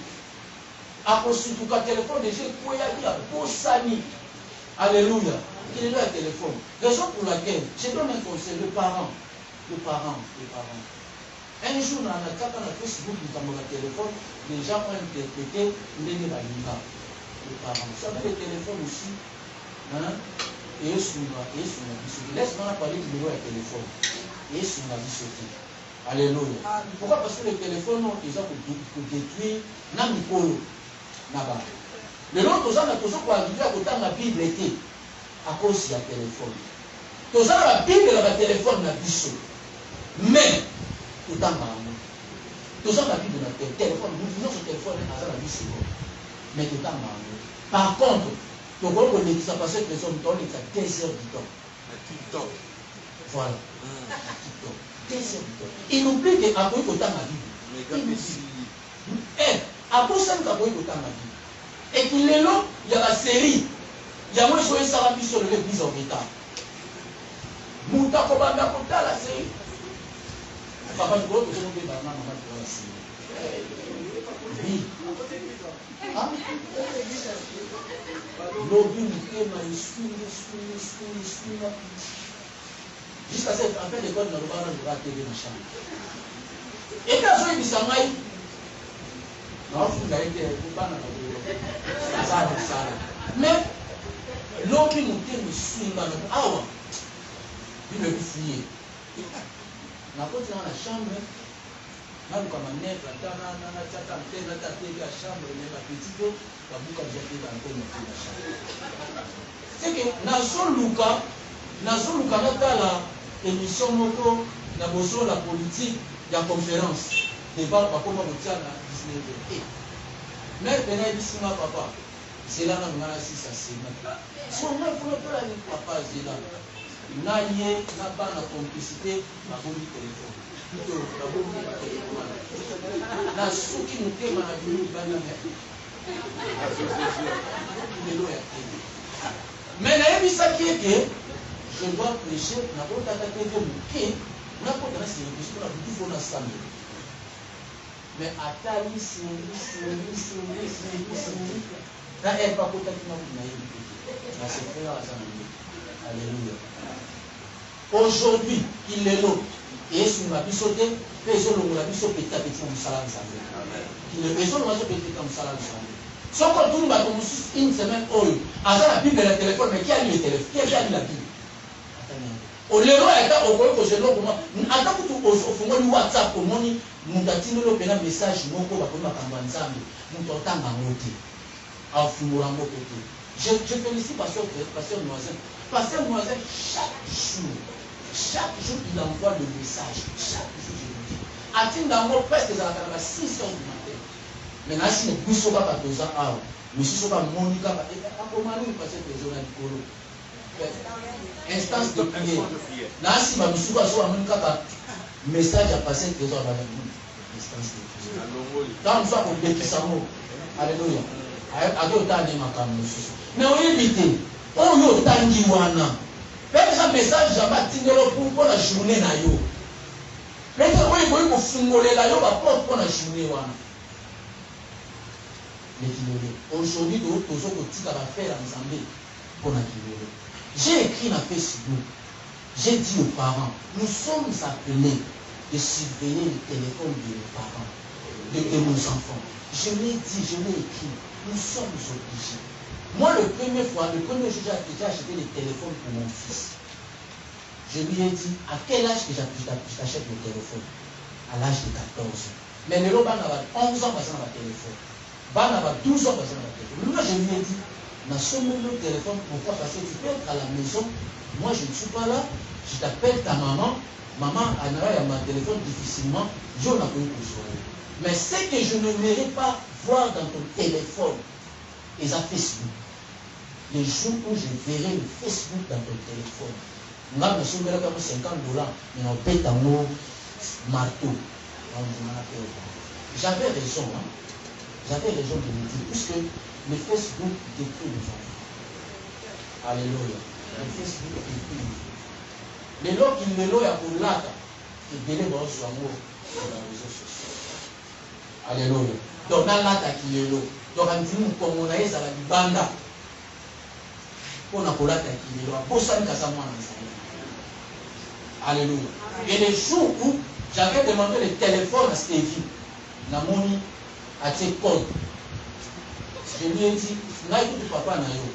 À surtout qu'un téléphone déjà, quoi y a Bossani. Alléluia. Il est là, le téléphone. Raison pour laquelle, je donne un conseil, le parent. Un jour, on a tapé dans Facebook, nous avons un téléphone, les gens ont interprété les parents. Vous savez, le téléphone aussi, hein? Et laisse-moi parler du numéro de téléphone. Et sur la vie sauté. Alléluia. Pourquoi? Parce que le téléphone, ils ont détruit Namikolo. Le nom de ça, nous avons arrivé à côté de la Bible était à cause du téléphone. Nous avons la Bible et le téléphone na biso. Mais, tout en bas. Nous avons la Bible et le téléphone. Nous disons que le téléphone est à la biso. Mais tout en bas. Par contre, donc on dit que ça passe que les hommes donnent 2 heures du temps. TikTok. Voilà. TikTok. 2 heures du temps. Il n'oublie qu'à quoi il faut tant ma vie. À quoi ça nous a quoi il faut tant ma vie. Et qu'il est là, il y a la série. Il y a moi je vais ça sur l'église en retard. Mouta Kobanda Kota la série. Papa du gros, je vais vous dire maman pour la série. Oui. Ah? Lobby mukema eswina jusqu'à cette en fin d'école na lobana na télé na chambre et quand je dis ça mai na funda ete kubana na ça mais lobby mukema eswina na awa il me fouiller na côté dans la chambre na comme un nègre na tata tena tata ya chambre mais la petite c'est que Nazoluka natala émission moko na boso la politique ya conférence débat pas comment on tient à 19h. Mais pena bisima papa c'est là na ngana 6 à 7. Son moi pour la papa c'est là. Na yé na ba na complicité na boni téléphone. Na suki mutema na bini bana mais nayebi que je dois prêcher na kotaka TV moke na kotaka service na butu na samedi mais atali siri na pas kotaki na nayebi na se faire à ça. Alléluia. Aujourd'hui il est là et sur ma bisoté peso longo la biso petit petit comme ça ensemble. Il est peso longo petit comme ça ensemble. Sauf que tout le monde une semaine, la Bible et le téléphone, mais qui a lu le téléphone? Qui a lu la Bible? Au léro, au coin que je l'ai comment? Attends que tu au fond WhatsApp, au moni, nous t'attendons le message, non, qu'on va comme un ensemble, nous t'entendons en côté. En fumant en côté. Je félicite Pasteur Noisette. Pasteur Noisette, chaque jour, il envoie le message. Chaque jour, je le dis. Attends, presque à 6 heures du matin. Maintenant, si nous ne sommes pas tous en mais si nous sommes pas Monica, comment nous passer les zones à l'école? Instance de prière. Là, si nous sommes pas Monica, message à passer les zones à l'instance de prière. Dans nous sommes au Békisamo. Alléluia. Mais on évite. On y a tangi wana. Même un message à matinero pour la journée na yo. Maintenant, on y va fungoler la yo va pour la journée wana. Aujourd'hui, nous avons fait ensemble pour la Kilolo. J'ai écrit dans Facebook, j'ai dit aux parents, nous sommes appelés de surveiller le téléphone de nos parents, de nos enfants. Je l'ai dit, je l'ai écrit, nous sommes obligés. Moi, le premier jour, j'ai acheté le téléphone pour mon fils. Je lui ai dit, à quel âge que j'achète le téléphone? à l'âge de 14 ans. Mais les gens ont 11 ans passant dans le téléphone. Ils ont 12 ans passant dans le téléphone. Moi, je lui ai dit, dans ce même téléphone, pourquoi? Parce que tu peux être à la maison. Moi, je ne suis pas là. Je t'appelle ta maman. Maman, elle a mon téléphone difficilement. Je n'ai pas eu pour soi. Mais ce que je ne mérite pas voir dans ton téléphone, et ça Facebook. Les jours où je verrai le Facebook dans ton téléphone, moi, je suis comme $50, mais on paie un mot marteau. J'avais raison, hein? J'avais raison de le dire, puisque le Facebook détruit les enfants. Alléluia. Le Facebook détruit les enfants. Les lois qui ne loient pour l'ata, et délai dans son amour sur les réseaux sociaux. Alléluia. Donc, dans l'ata qui est là, donc, on dit, comme on a eu ça, la banda, on a pour l'ata qui est là, pour ça, nous avons alléluia. Et les jours où j'avais demandé le téléphone à Stevie, la moni à ses codes, je lui ai dit, n'a écouté papa na yo.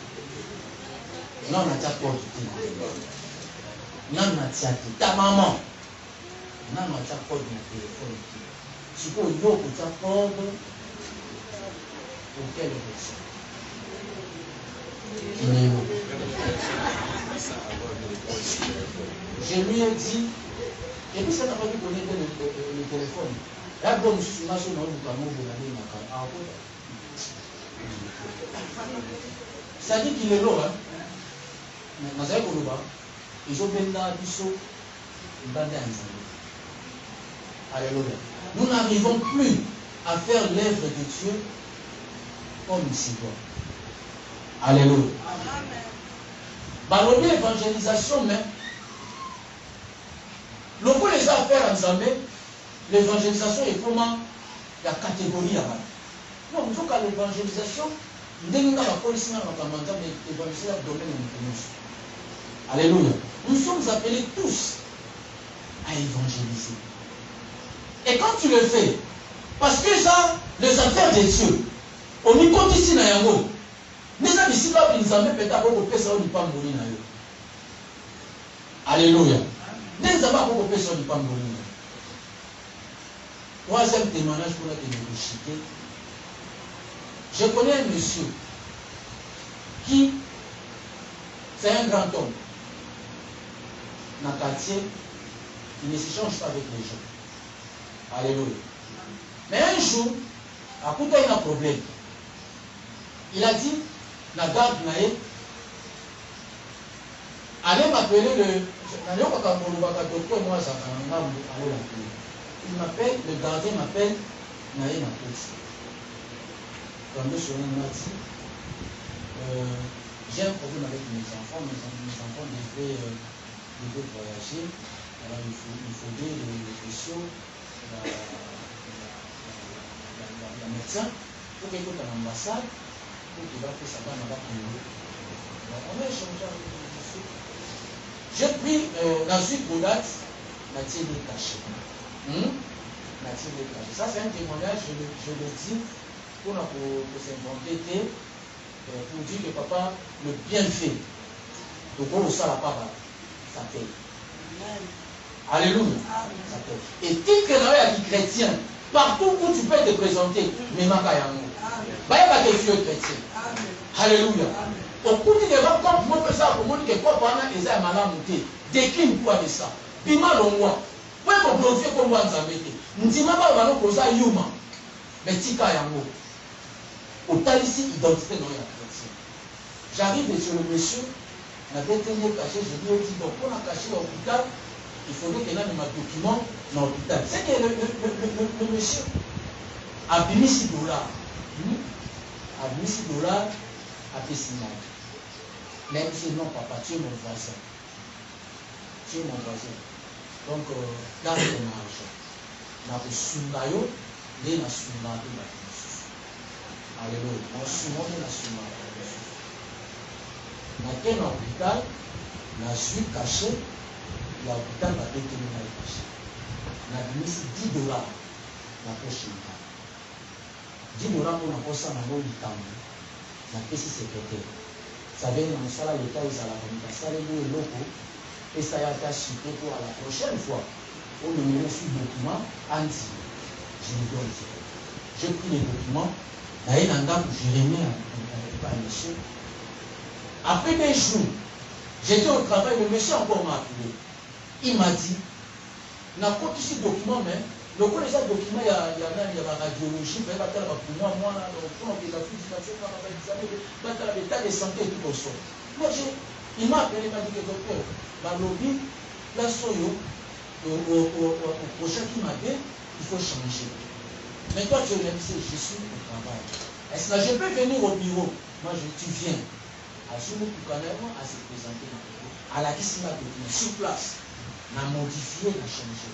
Non, on a déjà code. Non, on a déjà ta maman. Non, on a déjà code dans le téléphone. Si vous avez un code, pour quelle raison? Je lui ai dit, et puis ça n'a pas pu connaître le téléphone. Là, bon, je suis sur ça dit qu'il est là, hein. Ils ont bien là, alléluia. Nous n'arrivons plus à faire l'œuvre de Dieu comme il s'y doit. Alléluia. Ballonner l'évangélisation, mais le coup les affaires en Zambé, l'évangélisation est comment la catégorie là-bas. Non, nous avons l'évangélisation, alléluia. Nous sommes appelés tous à évangéliser. Et quand tu le fais, parce que ça, les affaires de Dieu, on y compte ici dans Yango. Nous avons ici là, nous avons peut-être beaucoup de personnes qui ne peuvent pas mourir. Alléluia. Nous avons beaucoup de personnes qui ne peuvent pas mourir. Troisième témoignage pour la témoignage. Je connais un monsieur qui, c'est un grand homme, dans le quartier, qui ne s'échange pas avec les gens. Alléluia. Mais un jour, à côté il a un problème. Il a dit, la garde naïe, allez m'appeler le. Il m'appelle, le gardien m'appelle, naïe m'appelle. Quand le soir m'a dit, j'ai un problème avec mes enfants devaient voyager. Alors il faudrait le vaisseau, la médecin, pour qu'il y ait à l'ambassade, pour qu'il va faire ça dans la Congo. On a échangé avec le monsieur. J'ai pris la suite de date, la tienne est cachée. La tienne est cachée. Ça c'est un témoignage, je le dis. Pour s'inventer, pour dire que papa, le bienfait, de gros ça la papa, ça paye. Alléluia. Ça paye. Et titre là qui chrétien, partout où tu peux te présenter, mais Makayango. Baya que tu es chrétien. Alléluia. Au coup de débat, quand moi fais ça, pour moi que quoi pendant les âmes à monter, décline quoi de ça. Pima l'onwa. Pour qu'on profite comme moi en Zambété. N'dima pas le ballon pour ça yuma. Mais tika yango. Au ici, identité non chrétien. J'arrive sur le monsieur, la détenue cachée, je lui ai dit, donc on a caché l'hôpital, il faudrait qu'il y ait un document dans l'hôpital. C'est que le monsieur a mis $6. A mis $6 à Pessimane. Même si non, papa, tu es mon voisin. Tu es mon voisin. Donc, garde ton argent. Dans le sundayo, il y a un sundayo. Alléluia. On se monte la soumane. Dans l'hôpital, la suite cachée, l'hôpital va déterminer la cachée. On a mis $10 dans la poche. $10 pour la poche, on a mis $10. La pièce secrétaire. Ça veut dire que ça, l'État, ils ont la communication, ça, les locaux, et ça a été acheté pour la prochaine fois. au numéro sur le document, anti. Je lui donne. J'ai pris les documents, je remis à monsieur. Après des jours, j'étais au travail, le monsieur encore m'a appelé. Il m'a dit, n'a pas ici document, mais le coup des documents, il y a la radiologie, il y a pour moi, l'état de santé et tout au sol. Moi, il m'a appelé, il m'a dit que docteur, la lobby, la soyo, au prochain qui m'a dit, il faut changer. Mais toi, tu es lycée, je suis au travail. Est-ce que je peux venir au bureau? Moi, tu viens. À ce moment-là, à se présenter à la question sur place, on a modifié, on a changé.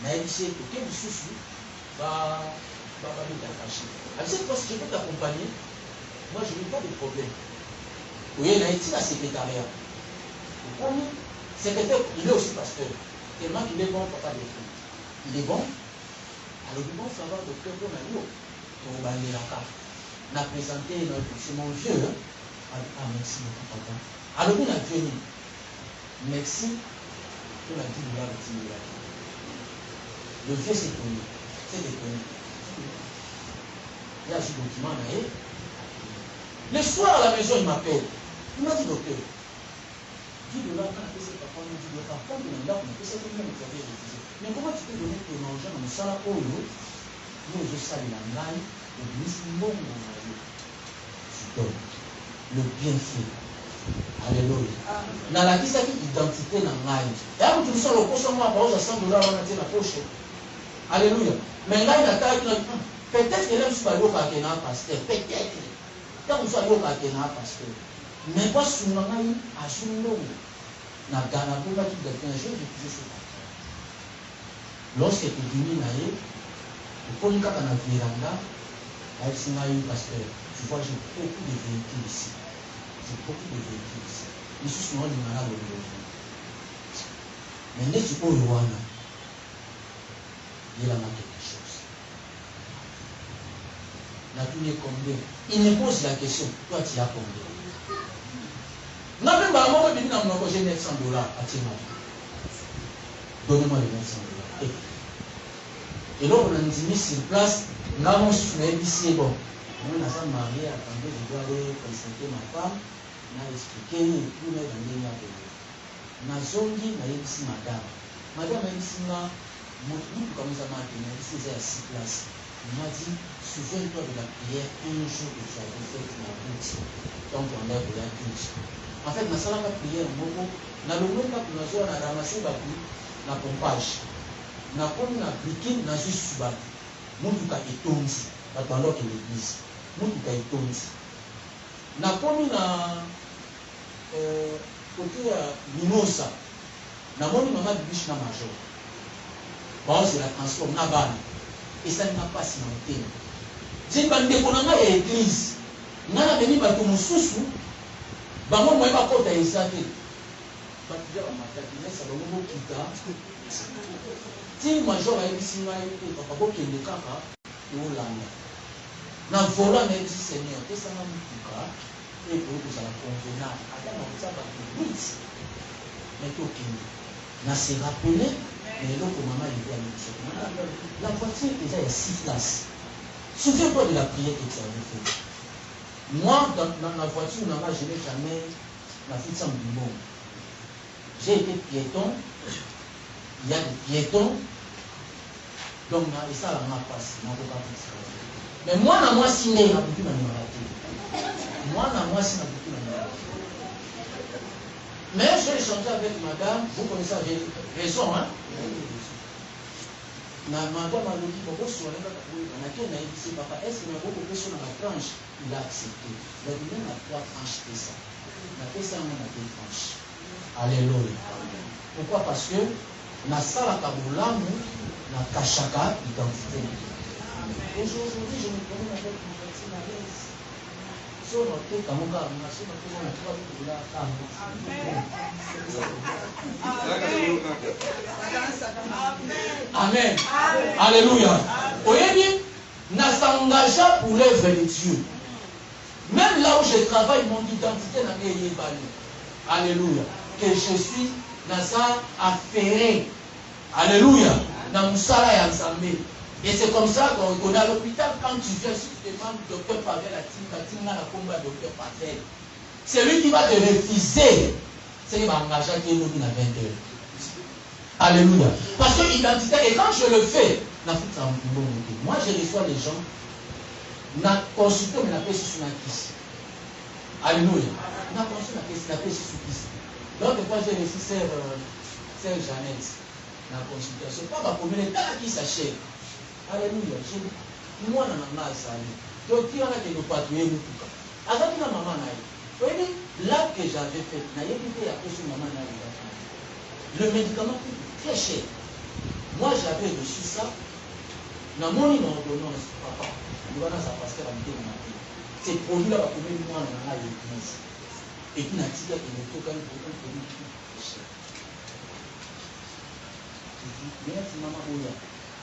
Mais il sait que quel souci va t'attacher. À cette fois, si je peux t'accompagner, moi, je n'ai pas de problème. Oui, il a été la secrétariat. Le premier secrétaire, il est aussi pasteur. Tellement qu'il est bon, papa de fou. Il est bon. Alors, il va savoir docteur Bonalio. On va aller là-bas. On a présenté, c'est mon vieux. Ah, merci beaucoup, papa. Alors, il a venu. Merci. On a dit, il va retirer là. Le vieux s'est connu. C'est déconné. Il y a ce document là. Le soir à la maison, il m'appelle. Il m'a dit, docteur, dis de là, quand on a fait ce papa, on dit, docteur, quand on a fait ce papa, on a refusé. Mais comment tu peux donner ton argent dans le salaire au lieu? Nous, je salue la maille, le ministre non, tu donnes le bienfait. Alléluia. Dans la vie, c'est l'identité dans la maille. Et après, tu me sens le poche, moi, par exemple, $100, on a dit la poche. Alléluia. Mais là, il a peut-être que là, je suis pas allé au pasteur. Peut-être. Quand vous allez au pasteur. Mais pas sur le maille, à son nom. Na Ghana, pour battre de 15 jours, j'ai toujours ce matin. Lorsque tu finis, le premier cas dans la véranda, avec ce maille, parce que tu vois, j'ai beaucoup de véhicules ici. J'ai beaucoup de véhicules ici. Mais ce sont les malades au niveau. Mais dès que tu peux le voir, il y a quelque chose. La tout est combien? Il me pose la question, toi tu as combien? Non, même à moi, j'ai $900 à Tima. Donnez-moi les $900. Et là, on a mis sur place, nous avons soulevé ici, bon. Nous sommes mariés, attendez, je dois aller consulter ma femme. On a expliqué, et puis on a donné la vie. On a zongi, on a dit madame. Madame a dit, nous, comme ça m'a dit, ici, c'est à 6 places. Il m'a dit, souviens-toi de la prière un jour que tu avais fait pour la route. Donc, on a pour la route. En fait, na sala ka prière moko na lomba kuna zo na ramasser ba ku na pompage na komi na briquet na juste ba mutu ka etonzi ba tando ke l'église mutu ka etonzi na komi na côté ya Mimosa na moni mama bibish na major ba c'est la transforme na bana et ça n'a pas si monté c'est ba ndeko na ya église ngana beni ba to mususu bango moye bakota eza te batija bamataki mesa bango bokita ti major ayebisi ngai te papa bokende kaka eolanda na vola nayebisi seigneur tesanga motuka e ekoki kozala convenable ata na kotia bato 8 mais tokende na se rappele na eloko mama libo alebisa la voiture eza ya 6 places. Souviens-toi de la prière que tu avais faite. Moi, dans la voiture, je n'ai jamais fait ça du monde. J'ai été piéton, il y a des piétons, donc ça m'a passé. Mais moi, moi, si je n'ai pas pu moi, si je n'ai pas mais j'ai échangé avec madame, vous connaissez, j'ai raison, hein? Madame a dit, papa, est-ce qu'il y a beaucoup de personnes dans la tranche? Il a accepté. Il a dit, même à 3 tranches de ça. Il a fait ça, on a 2 tranches. Alléluia. Pourquoi? Parce que na sala kabulamu, na kachaka identité. Aujourd'hui, je me connais avec une personne à l'aise. So, on peut comme ça, on a su que on a trois de la femme. Amen. Alléluia. Oyebi, n'a s'engagé pour l'œuvre de Dieu. Même là où je travaille, mon identité n'a pas été. Alléluia. Que je suis dans ça affairé Alléluia. Dans Moussala et Nzambé. Et c'est comme ça qu'on est à l'hôpital, quand tu viens, si tu demandes docteur Pavel, docteur Pavel. C'est lui qui va te refuser. C'est qu'il va engager qui est à 20 heures. Alléluia. Parce que l'identité, et quand je le fais, moi je reçois les gens, na consulté, mais na paix sur la kiss. Alléluia. Na consulté, la paix sur la kiss. L'autre fois, j'ai reçu Sœur Jeannette, na consultation. Pas ma commune, elle est qui s'achète. Alléluia. Moi, je suis là, ça. Donc, il y a qui nous patrouillent, nous tout cas. Avant que maman n'aille. Vous voyez, là que j'avais fait, n'a pas été après sur maman n'aille. Le médicament coûte très cher. Moi, j'avais reçu ça. Dans mon ordonnance, papa, nous allons ça parce que la vie de ma vie. Ces produits-là, va combien de mois dans l'église. Et puis, la tigre qui me toque un produit qui coûte très cher. Je dis, merci maman, Oya.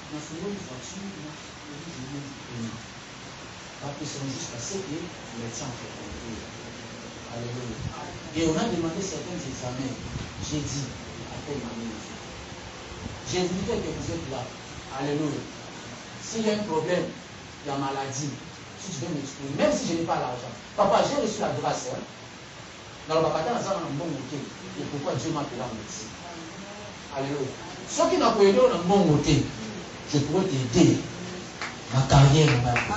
Dans ce moment, il faut absolument après, c'est juste parce que le médecin fait compter. Alléluia. Et on a demandé certains examens. J'ai dit, appelle ma mère. J'ai voulu que vous êtes là. Alléluia. S'il y a un problème, il y a maladie, si tu veux m'expliquer, même si je n'ai pas l'argent. Papa, j'ai reçu la grâce. Hein? Dans le papa, dans un bon côté. Et pourquoi Dieu m'a appelé en médecine. Alléluia. Ceux qui n'ont pas aidé, on a un bon côté. Je pourrais t'aider. Ma carrière, ma vie.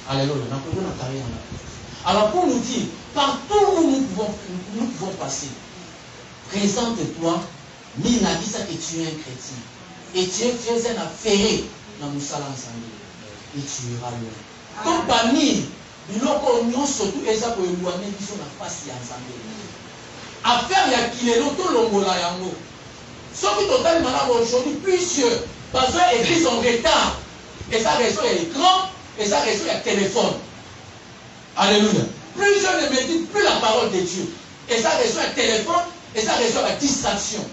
Alléluia. Ma carrière, ma vie. Alors pour nous dire, partout où nous pouvons passer, présente-toi, mais la vie, c'est que tu es un chrétien. Et tu es un affairé dans Moussala ensemble. Et tu iras loin. Donc, parmi nous, surtout, et ça pour éloigner, ils sont en face ensemble. Affaire, il y a qui est l'autre, l'ongola yango. Ceux qui sont malades aujourd'hui, plusieurs, parce qu'ils sont en retard. Et ça reste à l'écran, et ça reste à téléphone. Alléluia. Plusieurs ne méditent plus la parole de Dieu. Et ça reste à téléphone, et ça reste à distraction.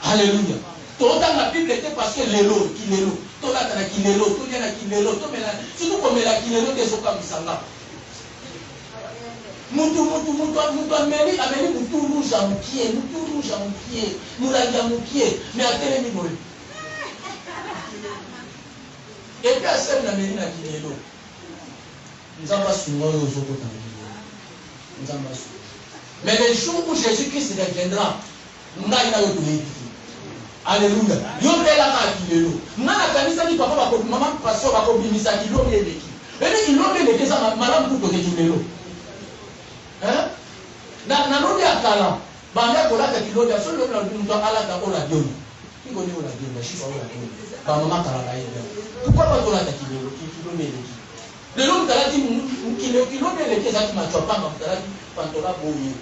Alléluia. Tout dans la Bible était parce que l'élo, qui l'élo. Tout là, t'as qui l'élo, tout là, qui l'élo, tout là. Surtout comme la qui l'élo, des autres comme ça là. Moutou, amène moutou rouge à mon pied, moulagi à mon pied, mais à télé mi mori. Et puis à celle la mérine à qui l'élo. Nous avons pas souvent aux autres temps. Nous avons pas souvent. Mais le jour où Jésus-Christ reviendra, nous n'avons pas de Alléluia. Yo te la ka kilelo. Ngana kanisa ni papa bako maman pasteur bako bimisa kilombe eleki. Ene kilombe eleki sa malamu kuto ke kilelo. Hein? Na lobi akala. Banda kola ka kilombe so lobi na ndo ala ka ola dioni. Kiko ni ola dioni, shi ola dioni. Ba mama kala la ile. Pourquoi pas tola ka kilelo, kilombe eleki. Le lobi kala ti kilombe eleki za ti machopa ma kala ti pantola boye.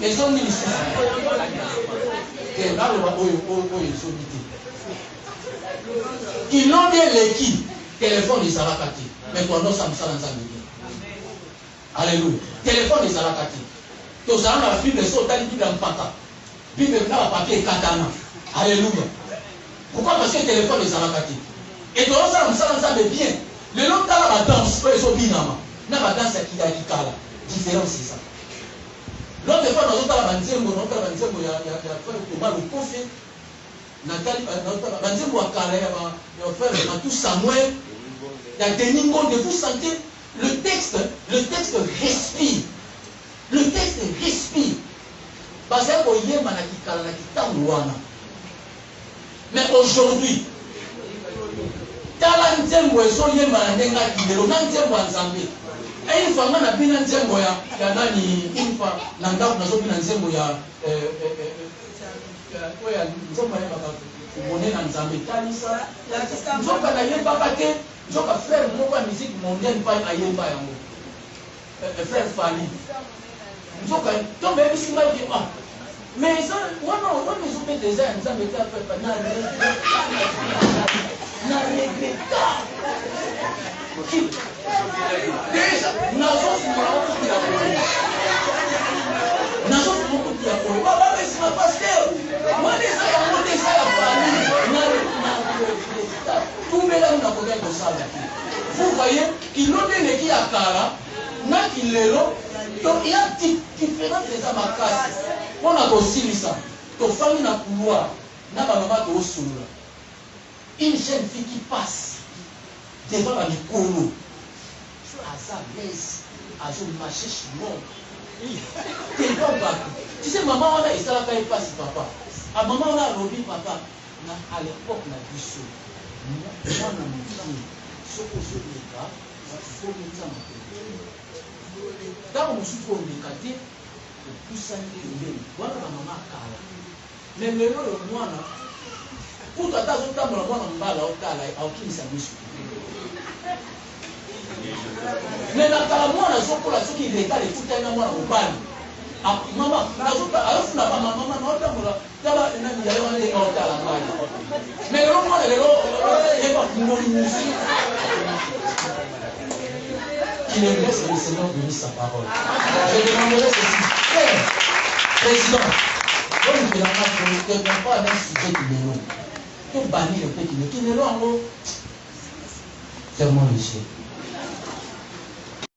Les hommes ici. Et là, ils l'ont bien l'équipe. Téléphone des Sarakati. Mais pendant ça, nous sommes en Alléluia. Téléphone des Sarakati. Tout ça, on a la Bible, la Bible en pata. Bible, on a papier katana. Alléluia. Pourquoi? Parce que le téléphone des Sarakati. Et tout ça, nous sommes bien. Le long de la danse, ils sont bien. La danse qui a dit kala. Différence, c'est ça. L'autre fois, nous avons il y a fait mal au coffre. Nathalie, Banzembo a carré, il a fait tout Samuel. Il y a des niveaux de vous sentez, le texte respire. Le texte respire. Parce que vous avez mais aujourd'hui, une fois, on a bien un nzembo ya nani, une fois, nanda on a zo bien un nzembo ya nzembo ya baka monnaie na nzambe talisa. Nzoka na yeba bake, nzoka frère moko ya musique mondiale pa ayeba yango. Frère Fali. Nzoka tombe bisinga ki ah. Mais ça, on nous oublie déjà nzambe ta fait na regretta. Déjà, nous avons vous voyez qu'il l'ont donné qui a cara, n'a qu'il l'est donc il y a différentes des amakas. On a aussi ça. ton famille n'a couloir, n'a pas maman de solo. Une jeune fille qui passe devant la micro, à sa baisse, à son marché chinois. Tu sais, maman, on a essayé de faire passer papa. À maman, on a lobby papa. À l'époque, on a dit ça. Moi, on a dit ce que je veux dire, il faut que ça m'appelle. Dans mon souffle, on est cadé, tout ça, voilà la maman Kala. Mais le moi, pour ta tasse, on t'a mis la main en bas, là, on t'a là, on s'est mis. Mais la calamouane, la chocolat, ceux qui regardent tout le temps, on va maman, la chocolat, alors que maman, on t'a mis mais le moment, il va mourir. Qu'il ne laisse le Seigneur donner sa parole. Je demanderai ceci. Président, comme je l'ai dit, je ne peux pas un sujet qui est long. Pour bannir le petit, qui est long, fermons les yeux.